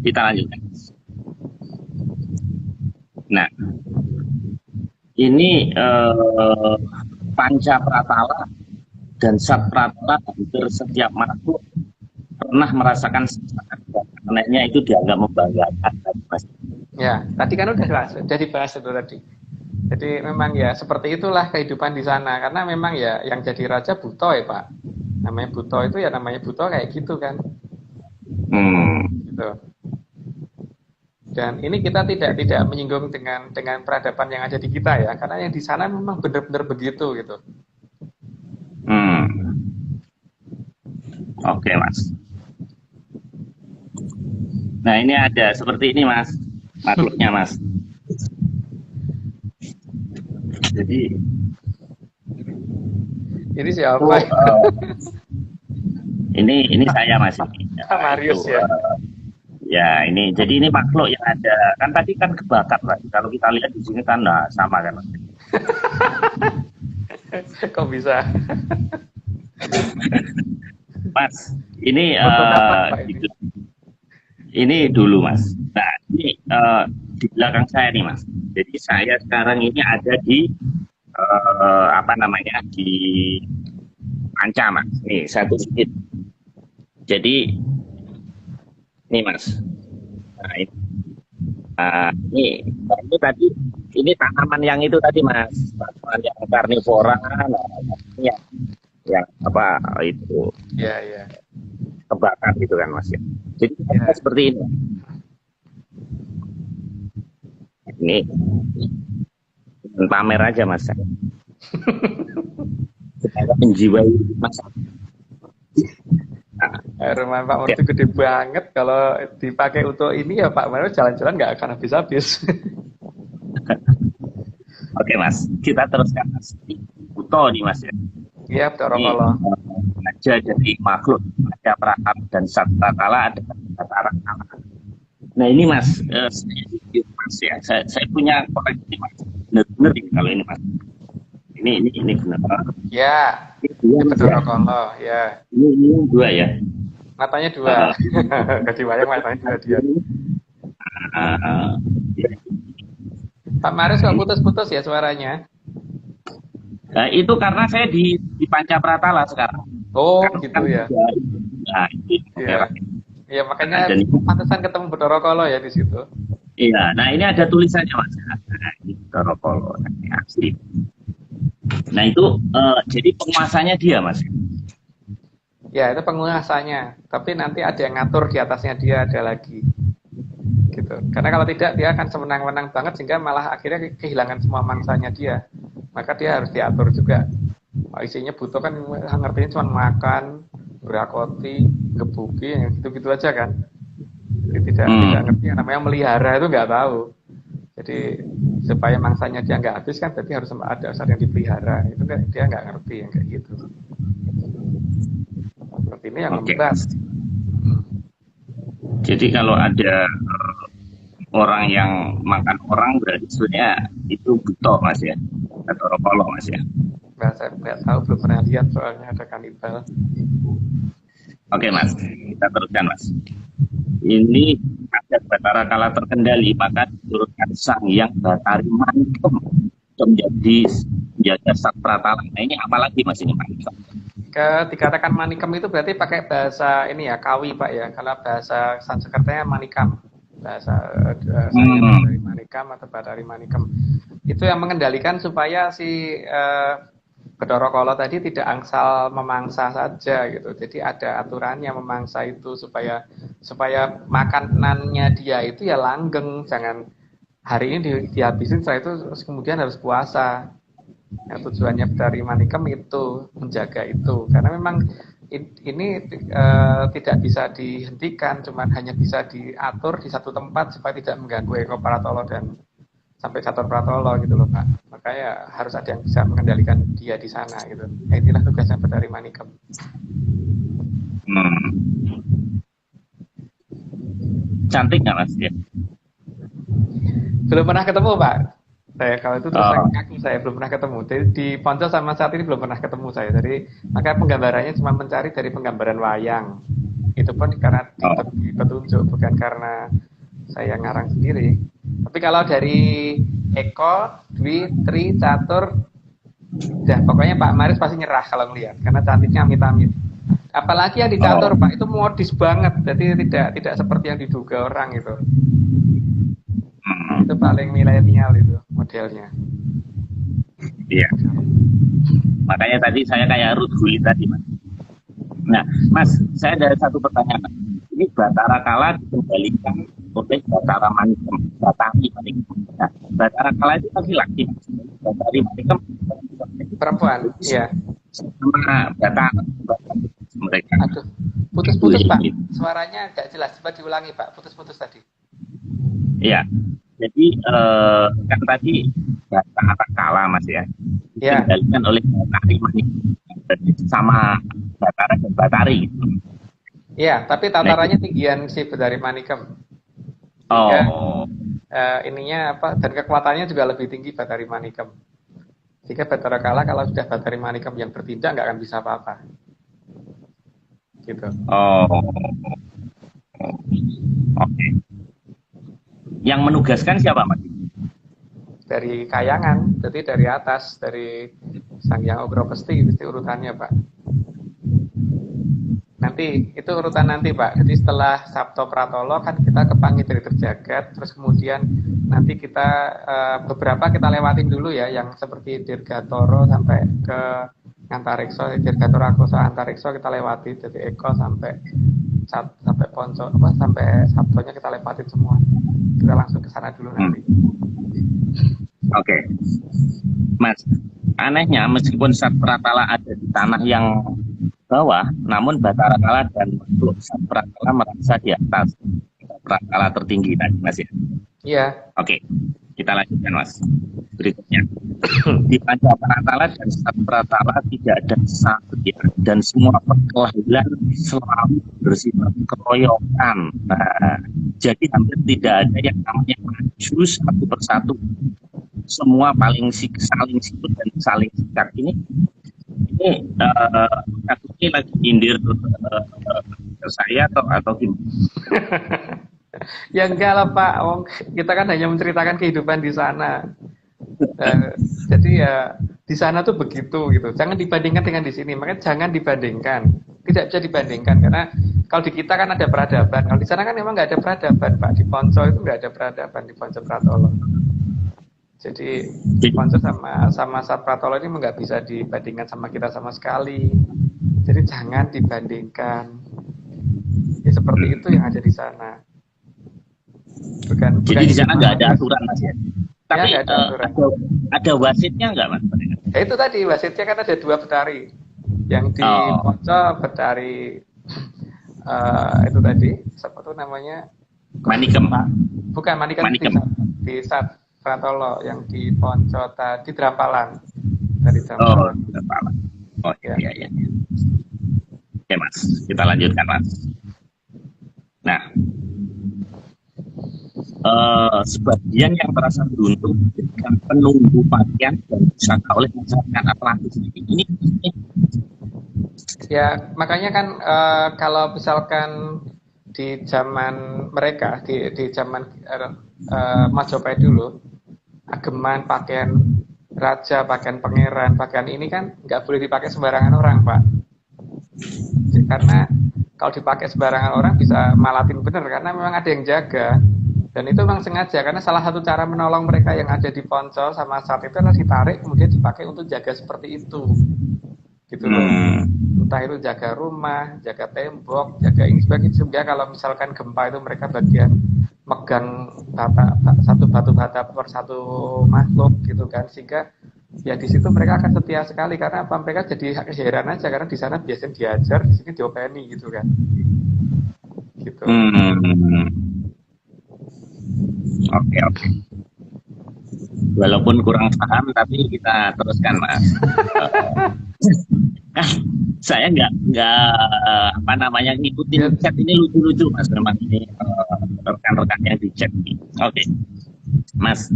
Kita lanjutkan. Nah, ini Panca Pratala dan Sat Pratala hampir setiap makhluk pernah merasakan sesaat anehnya itu dianggap membanggakan, mas. Ya, tadi kan udah dibahas itu tadi. Jadi memang ya seperti itulah kehidupan di sana, karena memang ya yang jadi raja Buto ya Pak. Namanya Buto itu ya namanya Buto kayak gitu kan. Hmm, Gitu. Dan ini kita tidak menyinggung dengan peradaban yang ada di kita ya, karena yang di sana memang benar-benar begitu gitu. hmm. Oke, mas. Nah, ini ada seperti ini, mas, makhluknya, mas. Jadi Ini itu siapa? ini saya, mas, ini ya, Pak itu Marius ya. ya ini. Jadi ini makhluk yang ada kan tadi kan kebakar, mas. Kalau kita lihat di sini kan nah, sama kan, mas. Kok bisa? Mas, ini Foto kapan Pak ini? ini dulu, mas. Nah, ini di belakang saya nih, mas. Jadi saya sekarang ini ada di apa namanya di Panca, mas. Nih satu sedikit. Jadi nih, mas. Nah, ini tadi ini tanaman yang itu tadi, mas. Tanaman yang karnivora. Nah, ini yang apa itu Iya, iya. kebakar gitu kan, mas ya. Jadi Ya. seperti ini. Ini pamer aja, mas. Supaya menjiwai mas. Rumah Pak Ya. Murti gede banget. Kalau dipakai untuk ini ya Pak Marius jalan-jalan nggak akan habis-habis. Oke, mas, kita teruskan, mas. Buto nih, mas ya. Iya, Ini Ptorokolo. raja dari makhluk ada Pratap dan Satakala ada Tarakala. Nah ini, mas, mas ya, saya punya koleksi, mas. Benar-benar ini kalau ini, mas. Ini benar. Ya, Ini dua, ini mas ya. Ptorokolo. Ya, Ini dua ya. matanya dua. Uh, Gak bayang matanya dua dia. ya. Pak Marius kok putus-putus ya suaranya? Nah, itu karena saya di Panca Pratala sekarang. Oh, Kan gitu ya. nah, ini Iya. merah. Iya, makanya Dan ini, pantesan ketemu Ptorokolo ya di situ. iya. Nah ini ada tulisannya, mas. Nah, ini Torokolo, ini asli. Nah itu jadi penguasanya dia, mas. Ya, itu penguasanya. Tapi nanti ada yang ngatur di atasnya dia ada lagi. Gitu. Karena kalau tidak dia akan semenang-menang banget sehingga malah akhirnya kehilangan semua mangsanya dia. Maka dia harus diatur juga. Isinya butuh kan ngertinya cuma makan, berakoti, gebuki, gitu-gitu aja kan. Jadi tidak ngerti yang namanya melihara itu nggak tahu. Jadi supaya mangsanya dia nggak habis kan berarti harus ada saat yang dipelihara. Itu kan dia nggak ngerti yang kayak gitu. Seperti ini yang Oke, memberat. mas. Jadi kalau ada orang yang makan orang berarti sebenarnya itu buto, mas ya, atau Torokolo, mas ya. Saya nggak tahu, belum pernah lihat soalnya ada kanibal. Oke, mas, kita teruskan, mas. Ini ada Batara Kala terkendali, maka diturunkan sang yang Batari Manikem menjadi menjaga Sat Pratala. Nah ini apalagi, mas, ini Manikem? Dikatakan manikem itu berarti pakai bahasa ini ya, kawi Pak ya. Kalau bahasa Sanskertanya manikam. Bahasa sangnya dari manikam atau dari manikem. Itu yang mengendalikan supaya si Bathara Kala tadi tidak angsal memangsa saja gitu. Jadi ada aturannya memangsa itu supaya makanannya dia itu ya langgeng, jangan hari ini dihabisin, setelah itu terus kemudian harus puasa. Yang tujuannya dari Manikem itu menjaga itu, karena memang ini tidak bisa dihentikan, cuman hanya bisa diatur di satu tempat supaya tidak mengganggu Eko Pratolo dan sampai Catur Pratolo gitu loh Pak. Makanya harus ada yang bisa mengendalikan dia di sana gitu. Nah, inilah tugasnya dari Manikem. Cantik nggak Mas ya? Belum pernah ketemu Pak. Saya kalau itu terus ngaku saya belum pernah ketemu. Jadi di Poncol sama saat ini belum pernah ketemu saya. Jadi maka penggambarannya cuma mencari dari penggambaran wayang. Itu pun karena diberi petunjuk, bukan karena saya ngarang sendiri. Tapi kalau dari Eko, Dwi, Tri, Catur, ya pokoknya Pak Maris pasti nyerah kalau melihat karena cantiknya amit-amit. Apalagi yang di Catur Pak, itu modis banget. Jadi tidak seperti yang diduga orang itu. Itu paling milenial itu modelnya. Iya. Makanya tadi saya kayak Ruth Gullit tadi Mas. Nah Mas, saya ada satu pertanyaan. Ini Batara Kala dikembalikan oleh Batara Manikem, Batari Manikem. Nah, Batara Kala itu laki-laki, Batari Manikem perempuan, iya. Sama Batara mereka. Aduh, putus-putus Pak. Suaranya nggak jelas. Coba diulangi Pak. Putus-putus tadi. Iya. Jadi kan tadi Batara Kala Mas ya, dikendalikan oleh Batari Manikem sama Batara dan Batari. Iya, tapi tatarannya tinggian si Batari Manikem. Ininya apa? Dan kekuatannya juga lebih tinggi Batari Manikem. Jika Batara Kala kalau sudah Batari Manikem yang bertindak nggak akan bisa apa-apa. Gitu. Oke. Yang menugaskan siapa Mas? Dari Kayangan, jadi dari atas, dari Sang Hyang Ogro Pesti urutannya Pak. Nanti itu urutan nanti Pak. Jadi setelah Sabto Pratolo kan kita ke Pangitri Terjagat, terus kemudian nanti kita beberapa kita lewatin dulu ya, yang seperti Dirgatoro sampai ke Antarikso, Dirgatoro Akoso Antarikso kita lewati, jadi Eko sampai Ponco sampai Sabtonya kita lewatin semua. Kita langsung ke sana dulu nanti. Oke. Mas, anehnya meskipun Sat Pratala ada di tanah yang bawah, namun Batara Kala dan makhluk Sat Pratala merasa di atas Pratala tertinggi tadi Mas ya. Iya. Oke, kita lanjutkan Mas. Berikutnya, di Panca Pratala dan Sat Pratala tidak ada kesatuan dan semua perkelahian selalu bersifat keroyokan. Nah, jadi hampir tidak ada yang namanya maju satu persatu. Semua saling sikut dan saling sikat. Ini lagi nyindir saya atau gimana? Ya enggak lah Pak, kita kan hanya menceritakan kehidupan di sana. Jadi ya di sana tuh begitu gitu. Jangan dibandingkan dengan di sini. Makanya jangan dibandingkan. Tidak bisa dibandingkan karena kalau di kita kan ada peradaban. Kalau di sana kan memang nggak ada peradaban Pak. Di Ponco itu nggak ada peradaban di Ponco Pratolo. Jadi Ponco sama Sat Pratolo ini nggak bisa dibandingkan sama kita sama sekali. Jadi jangan dibandingkan. Ya seperti itu yang ada di sana. Jadi di sana nggak ada aturan Mas ya. Tapi ya, ada wasitnya nggak Mas? Ya itu tadi wasitnya kan ada 2 betari. Yang di Ponco betari itu tadi siapa tuh namanya? Manikem. Bukan Manikem. Di Sat Pratolo, yang di Ponco tadi Drampalan. Dari Drampalan. Drampalan. Oh iya. Oke Mas, kita lanjutkan Mas. Nah, sebagian yang merasa beruntung dengan penunggu pakaian dan wisata oleh masyarakat Atlantis ini. Ya makanya kan kalau misalkan di zaman mereka di zaman Majapahit dulu, ageman, pakaian raja, pakaian pangeran, pakaian ini kan nggak boleh dipakai sembarangan orang Pak. Karena kalau dipakai sembarangan orang bisa malatin bener, karena memang ada yang jaga. Dan itu memang sengaja, karena salah satu cara menolong mereka yang ada di Ponco sama Sat itu adalah ditarik kemudian dipakai untuk jaga seperti itu. Gitu loh. Entah itu jaga rumah, jaga tembok, jaga ini sebagainya. Sehingga kalau misalkan gempa itu mereka bagian megang satu batu bata per satu makhluk gitu kan, sehingga ya di situ mereka akan setia sekali karena apa, mereka jadi heran aja karena di sana biasanya diajar, di sini diopeni gitu kan, gitu. Hmm. Oke, oke. Walaupun kurang paham, tapi kita teruskan, Mas. Kan saya apa namanya Ya, ngikutin chat ini lucu-lucu, Mas. Memang ini rekan-rekan yang di chat ini. Oke, Mas.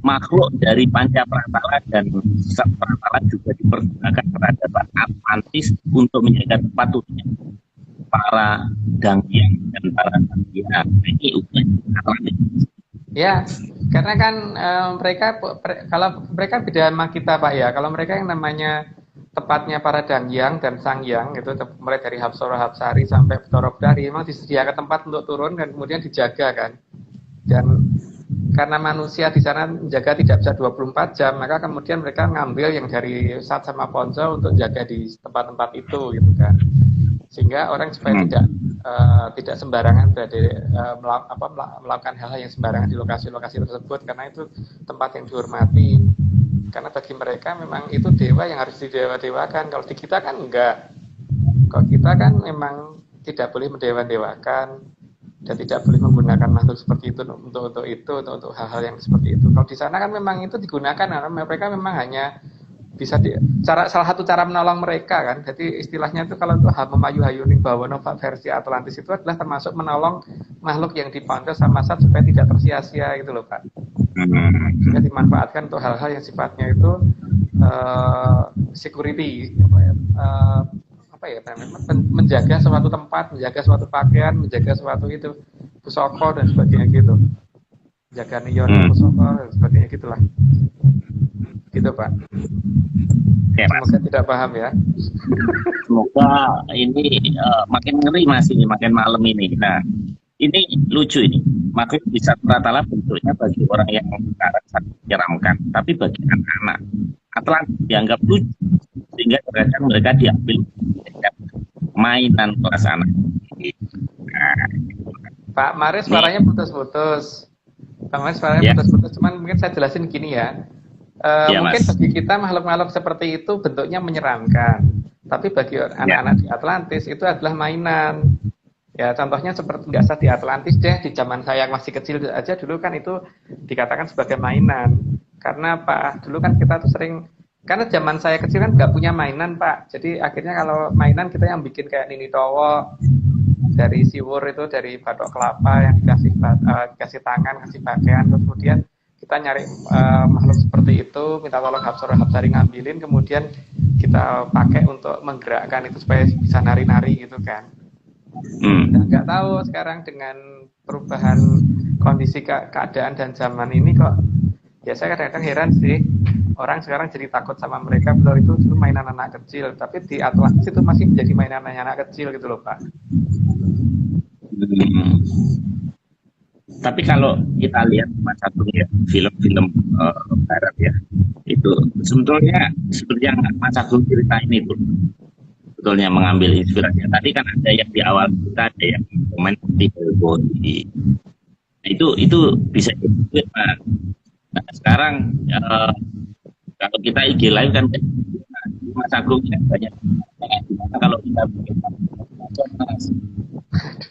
Makhluk dari Panca Pratala dan Sat Pratala juga dipergunakan peradaban Atlantis untuk menjaga tempat turunnya para Dangdiang dan para Dangdiang. Ini udah Atlantis. ya, karena kan kalau mereka beda sama kita Pak ya, kalau mereka yang namanya tepatnya para Dangyang dan Sangyang itu mulai dari Hapsara Hapsari sampai Bathara Brahmi memang disediakan tempat untuk turun dan kemudian dijaga kan. Dan karena manusia di sana menjaga tidak bisa 24 jam, maka kemudian mereka ngambil yang dari Sat sama Ponco untuk jaga di tempat-tempat itu gitu kan. Sehingga orang supaya tidak sembarangan berada melakukan hal-hal yang sembarangan di lokasi-lokasi tersebut, karena itu tempat yang dihormati. Karena bagi mereka memang itu dewa yang harus didewa-dewakan. Kalau di kita kan enggak. Kalau kita kan memang tidak boleh mendewa-dewakan dan tidak boleh menggunakan makhluk seperti itu untuk hal-hal yang seperti itu. Kalau di sana kan memang itu digunakan karena mereka memang hanya bisa salah satu cara menolong mereka kan. Jadi istilahnya itu kalau itu Memayu Hayuning Bawono versi Atlantis itu adalah termasuk menolong makhluk yang dipantau sama Sat supaya tidak tersia-sia gitu loh Pak. Sehingga dimanfaatkan untuk hal-hal yang sifatnya itu security, menjaga suatu tempat, menjaga suatu pakaian, menjaga suatu itu pusoko dan sebagainya gitu, jaga nion pusoko dan sebagainya gitulah, gitu Pak. Oke, Mas. Semoga tidak paham ya. Semoga ini makin ngeri, Mas, ini makin malam ini. Nah, ini lucu ini. Makhluk bisa Pratala bentuknya bagi orang yang sekarang sangat menyeramkan, tapi bagi anak-anak Atlantis dianggap lucu, sehingga terkadang mereka diambil mainan kelas anak. Nah, Pak Maris suaranya putus-putus. Pak Maris suaranya putus-putus. Cuman mungkin saya jelasin gini ya. Mungkin Mas, bagi kita makhluk-makhluk seperti itu bentuknya menyeramkan. Tapi bagi anak-anak di Atlantis itu adalah mainan. Ya contohnya seperti biasa di Atlantis deh, di zaman saya masih kecil aja dulu kan itu dikatakan sebagai mainan. Karena Pak, dulu kan kita tuh sering, karena zaman saya kecil kan nggak punya mainan Pak. Jadi akhirnya kalau mainan kita yang bikin kayak Nini Towo, dari siwur itu, dari batok kelapa yang dikasih tangan, kasih pakaian, kemudian kita nyari makhluk seperti itu, minta tolong Hapsara Hapsari ngambilin, kemudian kita pakai untuk menggerakkan itu supaya bisa nari-nari gitu kan. Nah, nggak tahu sekarang dengan perubahan kondisi keadaan dan zaman ini kok, ya saya kadang-kadang heran sih, orang sekarang jadi takut sama mereka, padahal itu dulu mainan anak kecil, tapi di Atlantis itu masih menjadi mainan anak kecil gitu loh Pak. Tapi kalau kita lihat masa ya, film-film barat ya, itu sebetulnya seperti yang Mas Agung cerita ini tuh, sebetulnya mengambil inspirasi. Tadi kan ada yang di awal kita ada yang komen di Hellboy. Nah, itu bisa jadi Mas. Nah, sekarang kalau kita IG live kan Mas Agung ya banyak. Gimana kalau kita bikin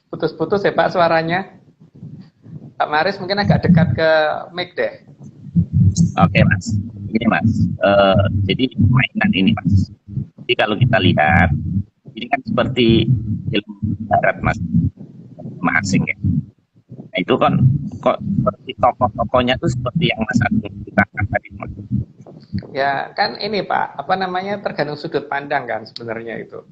putus-putus ya Pak suaranya. Pak Maris mungkin agak dekat ke mic deh. Oke Mas, ini Mas, jadi mainan ini Mas. Jadi kalau kita lihat, ini kan seperti film barat Mas, asing ya. Nah itu kan kok seperti tokoh-tokohnya itu seperti yang Mas Agung ceritakan tadi Mas. Ya kan ini Pak, apa namanya, tergantung sudut pandang kan sebenarnya itu.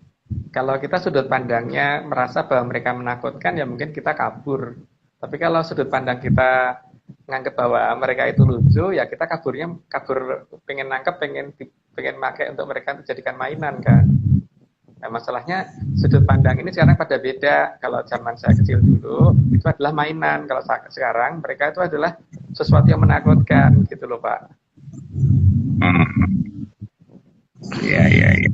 Kalau kita sudut pandangnya merasa bahwa mereka menakutkan, ya mungkin kita kabur. Tapi kalau sudut pandang kita nganggep bahwa mereka itu lucu, ya kita kabur pengen nangkep, pengen pakai untuk mereka dijadikan mainan kan. Nah, masalahnya sudut pandang ini sekarang pada beda. Kalau zaman saya kecil dulu itu adalah mainan, kalau sekarang mereka itu adalah sesuatu yang menakutkan gitu loh Pak. Iya.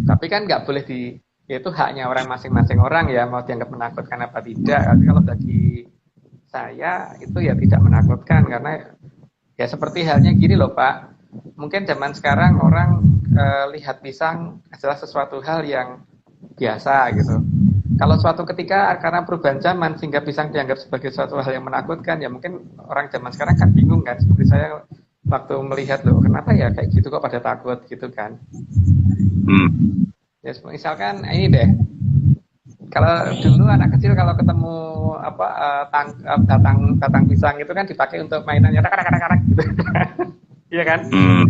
Tapi kan nggak boleh Ya itu haknya orang masing-masing orang ya, mau dianggap menakutkan apa tidak. Tapi kalau bagi saya itu ya tidak menakutkan, karena ya seperti halnya gini loh Pak. Mungkin zaman sekarang orang lihat pisang adalah sesuatu hal yang biasa gitu. Kalau suatu ketika karena perubahan zaman sehingga pisang dianggap sebagai suatu hal yang menakutkan, ya mungkin orang zaman sekarang kan bingung kan. Seperti saya waktu melihat loh, kenapa ya kayak gitu kok pada takut gitu kan. Hmm. Ya misalkan ini deh, kalau dulu anak kecil kalau ketemu apa batang batang pisang itu kan dipakai untuk mainannya karak gitu. Iya kan? Hmm.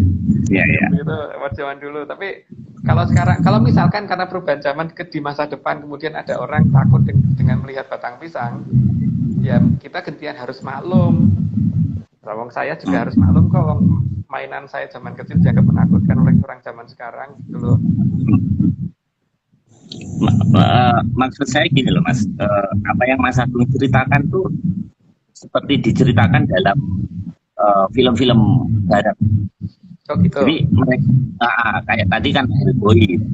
Ya, ya. Itu waktu zaman dulu. Tapi kalau sekarang, kalau misalkan karena perubahan zaman di masa depan kemudian ada orang takut dengan melihat batang pisang, ya kita gantian harus maklum. Wong saya juga harus maklum kok, wong mainan saya zaman kecil dianggap menakutkan oleh orang zaman sekarang gitu loh. Maksud saya gini loh Mas, apa yang Mas Agung ceritakan tuh seperti diceritakan dalam film-film barat. Oh gitu. Jadi mereka kayak tadi kan Hellboy gitu,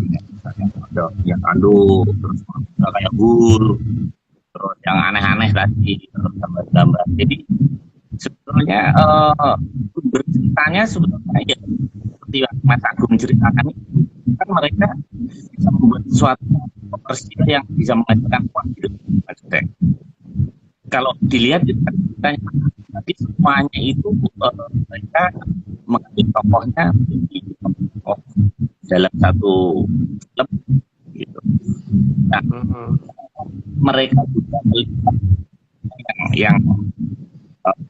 ada yang tanduk, terus kayak bur, terus yang aneh-aneh tadi, terus gambar-gambar. Jadi sebetulnya berceritanya sebetulnya ya seperti yang Mas Agung ceritakan itu kan mereka bisa membuat sesuatu peristiwa yang bisa menghasilkan uang hidup maksudnya. Kalau dilihat itu kan ceritanya, tapi semuanya itu mereka mengambil tokohnya menjadi tokoh dalam satu film gitu. Nah, mereka juga melihat yang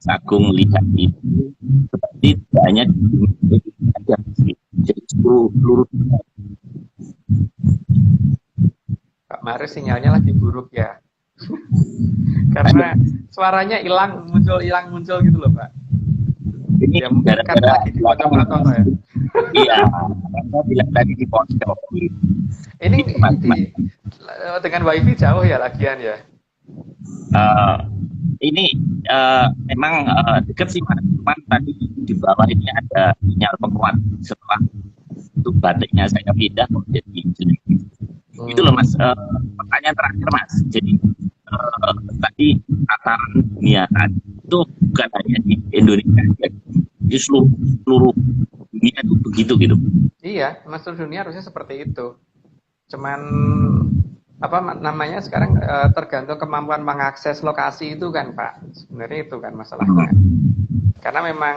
Agung lihat itu seperti tidak hanya di Indonesia sih, jadi seluruh Pak Maris sinyalnya lagi buruk ya. Karena suaranya hilang muncul gitu loh Pak. ini Ya mungkin kan lagi dipotong-potong ya. Iya, saya bilang tadi di pojok. Ini dengan wifi jauh ya lagian ya. Ini memang dekat sih Mas, cuman tadi di bawah ini ada sinyal penguat setelah itu baterainya saya pindah jadi jelek. Itu loh Mas, pertanyaan terakhir Mas. Jadi tadi tataran dunia tadi itu bukan hanya di Indonesia, di seluruh dunia itu begitu gitu. Iya, seluruh dunia harusnya seperti itu. Cuman apa namanya sekarang tergantung kemampuan mengakses lokasi itu kan Pak. Sebenarnya itu kan masalahnya. Karena memang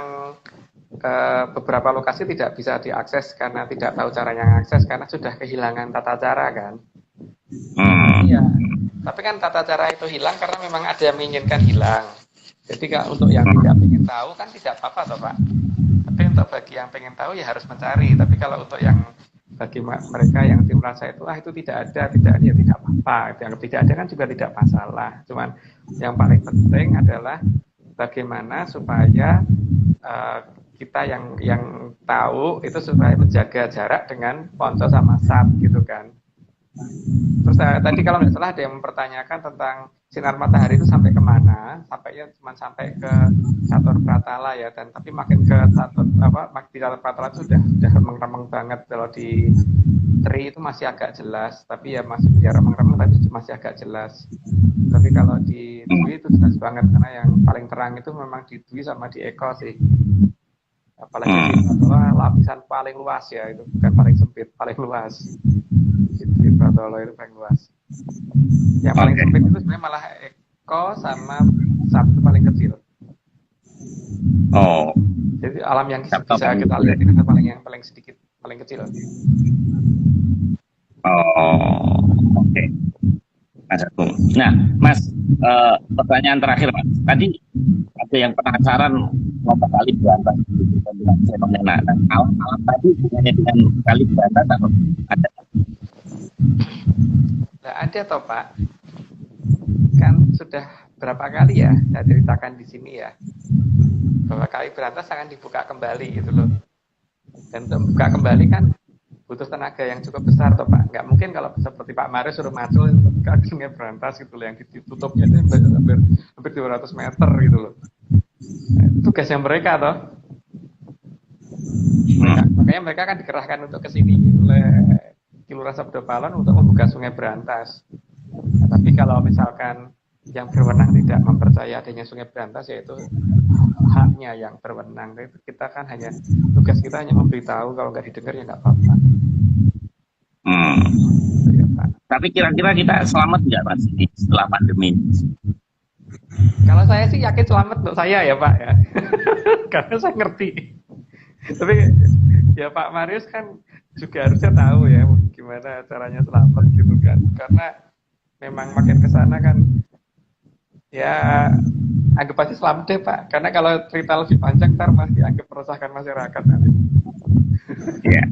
beberapa lokasi tidak bisa diakses karena tidak tahu caranya mengakses karena sudah kehilangan tata cara kan. Iya. Tapi kan tata cara itu hilang karena memang ada yang menginginkan hilang. Jadi untuk yang tidak ingin tahu kan tidak apa-apa toh Pak. Tapi untuk bagi yang pengen tahu ya harus mencari. Tapi kalau untuk yang bagi mereka yang merasa itu itu tidak ada, ya tidak apa-apa. Yang tidak ada kan juga tidak masalah. Cuman yang paling penting adalah bagaimana supaya kita yang tahu itu supaya menjaga jarak dengan ponco sama sat gitu kan. Terus tadi kalau nggak salah ada yang mempertanyakan tentang sinar matahari itu sampai kemana? Sampainya cuma sampai ke Catur Pratala ya, dan tapi makin ke Catur di Catur Pratala itu sudah remeng-remeng banget. Kalau di Tri itu masih agak jelas, tapi ya masih ya remeng-remeng tapi masih agak jelas. Tapi kalau di Dwi itu jelas banget karena yang paling terang itu memang di Dwi sama di Eko sih. Apalagi di Pratala lapisan paling luas ya, itu bukan paling sempit, paling luas. Di Pratala itu paling luas. Yang paling sempit itu sebenarnya malah Eko sama Sabtu paling kecil. Oh. Jadi alam yang bisa kita lihat ini yang paling sedikit, paling kecil. Oh, oke. Mas Agung. Nah, Mas, pertanyaan terakhir Mas. Tadi ada yang penasaran ngomong kali berantas dengan fenomena. Nah, alam tadi hubungannya dengan kali berantas atau ada? Nah, ada toh Pak. Kan sudah berapa kali ya saya ceritakan di sini ya, bahwa kali berantas akan dibuka kembali gitu loh. Dan untuk buka kembali kan butuh tenaga yang cukup besar toh Pak. Nggak mungkin kalau seperti Pak Maris suruh masuk ke sungai berantas gitu loh, yang ditutupnya itu hampir 200 meter gitu loh. Nah, tugasnya mereka toh. Makanya mereka kan dikerahkan untuk kesini oleh Kelurahan Sabdo Palon untuk membuka Sungai Berantas. Nah, tapi kalau misalkan yang berwenang tidak mempercayai adanya Sungai Berantas, yaitu haknya yang berwenang. Kita kan hanya, tugas kita hanya memberitahu, kalau nggak didengar ya nggak apa-apa. Ya, Pak. Tapi kira-kira kita selamat nggak Mas ini setelah pandemi? Kalau saya sih yakin selamat untuk saya ya Pak ya, karena saya ngerti. Tapi ya Pak Marius kan juga harusnya tahu ya gimana caranya selamat gitu kan, karena memang makin kesana kan ya anggap aja selamat deh Pak, karena kalau cerita lebih panjang ntar masih dianggap meresahkan masyarakat nanti. Ya.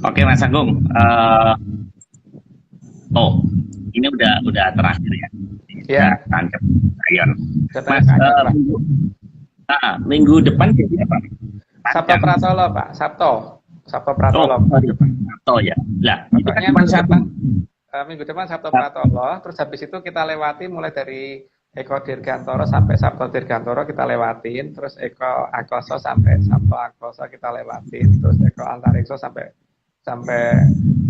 Oke Mas Agung, ini udah terakhir ya. Ya. Tangkap Ayon. Mas, minggu depan jadi apa? Sabto Pratolo Pak, Sabto Pratolo. Sabto ya. Lah, itu kan minggu depan Sabto Pratolo, terus habis itu kita lewati mulai dari Eko Dirgantoro sampai Sabto Dirgantoro kita lewatin, terus Eko Akoso sampai Sabto Akoso kita lewatin, terus Eko Antarikso sampai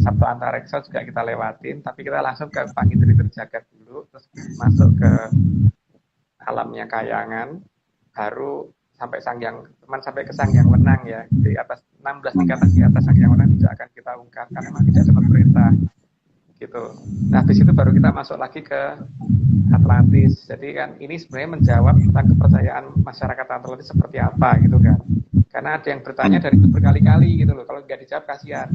Sabto Antarikso juga kita lewatin, tapi kita langsung ke Pangitri Terjagat dulu, terus masuk ke alamnya Kayangan, baru sampai sampai ke Sanghyang Wenang ya, di atas 16 tingkatan di atas Sanghyang Wenang tidak akan kita ungkap karena memang tidak dapat perintah gitu. Nah, habis itu baru kita masuk lagi ke Atlantis. Jadi kan ini sebenarnya menjawab tentang kepercayaan masyarakat Atlantis seperti apa gitu kan. Karena ada yang bertanya dari itu berkali-kali gitu loh. Kalau nggak dijawab kasihan.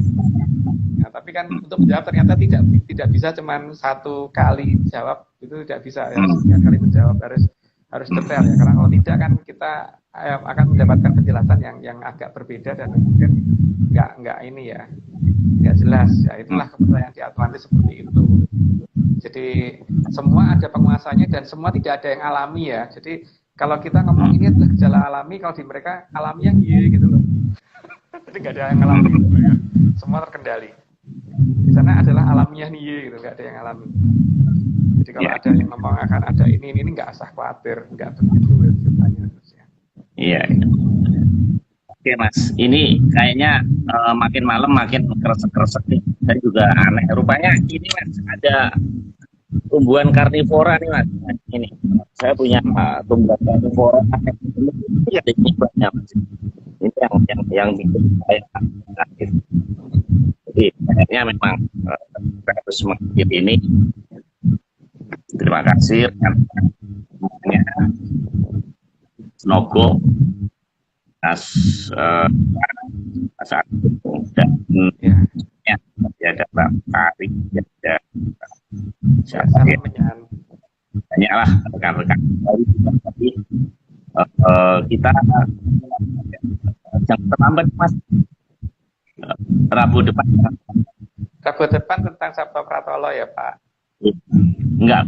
Nah, tapi kan untuk menjawab ternyata tidak bisa cuma satu kali jawab, itu tidak bisa ya. Harus 3 kali menjawab, harus detail ya. Karena kalau tidak kan kita akan mendapatkan penjelasan yang agak berbeda dan mungkin nggak ini ya, nggak jelas ya. Itulah kepercayaan di Atlantis seperti itu. Jadi semua ada penguasanya dan semua tidak ada yang alami ya. Jadi kalau kita ngomong ini adalah gejala alami, kalau di mereka alamiah iya gitu loh. Jadi nggak ada yang alami gitu, ya. Semua terkendali. Di sana adalah alamiah nih gitu, nggak ada yang alami. Jadi kalau ada yang ngomong akan ada ini nggak usah khawatir, nggak begitu ceritanya. Iya. Oke Mas, ini kayaknya makin malam makin kresek-kresek nih. Saya juga aneh. Rupanya ini Mas ada tumbuhan karnivora nih Mas. Ini saya punya tumbuhan karnivora. Iya, ini banyak Mas. Ini yang bikin saya sakit. Jadi kayaknya memang harus mengikuti ini. Terima kasih semuanya. Semoga Mas Agung dan ya ada Pak Ari, ada banyaklah rekan-rekan tapi kita jangan terlambat Mas. Rabu depan tentang Sabto Pratolo ya Pak. Enggak,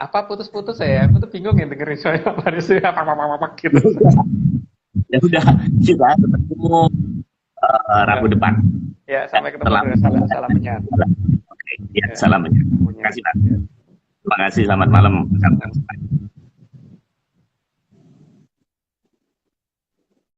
apa putus-putus saya? Aku tuh bingung ya dengerin saya harus apa gitu. Ya udah, kita ketemu Rabu depan. Ya, sampai ketemu. Salam menyat. Oke, ya, salam menyat. Terima kasih, Pak. Terima kasih, selamat malam.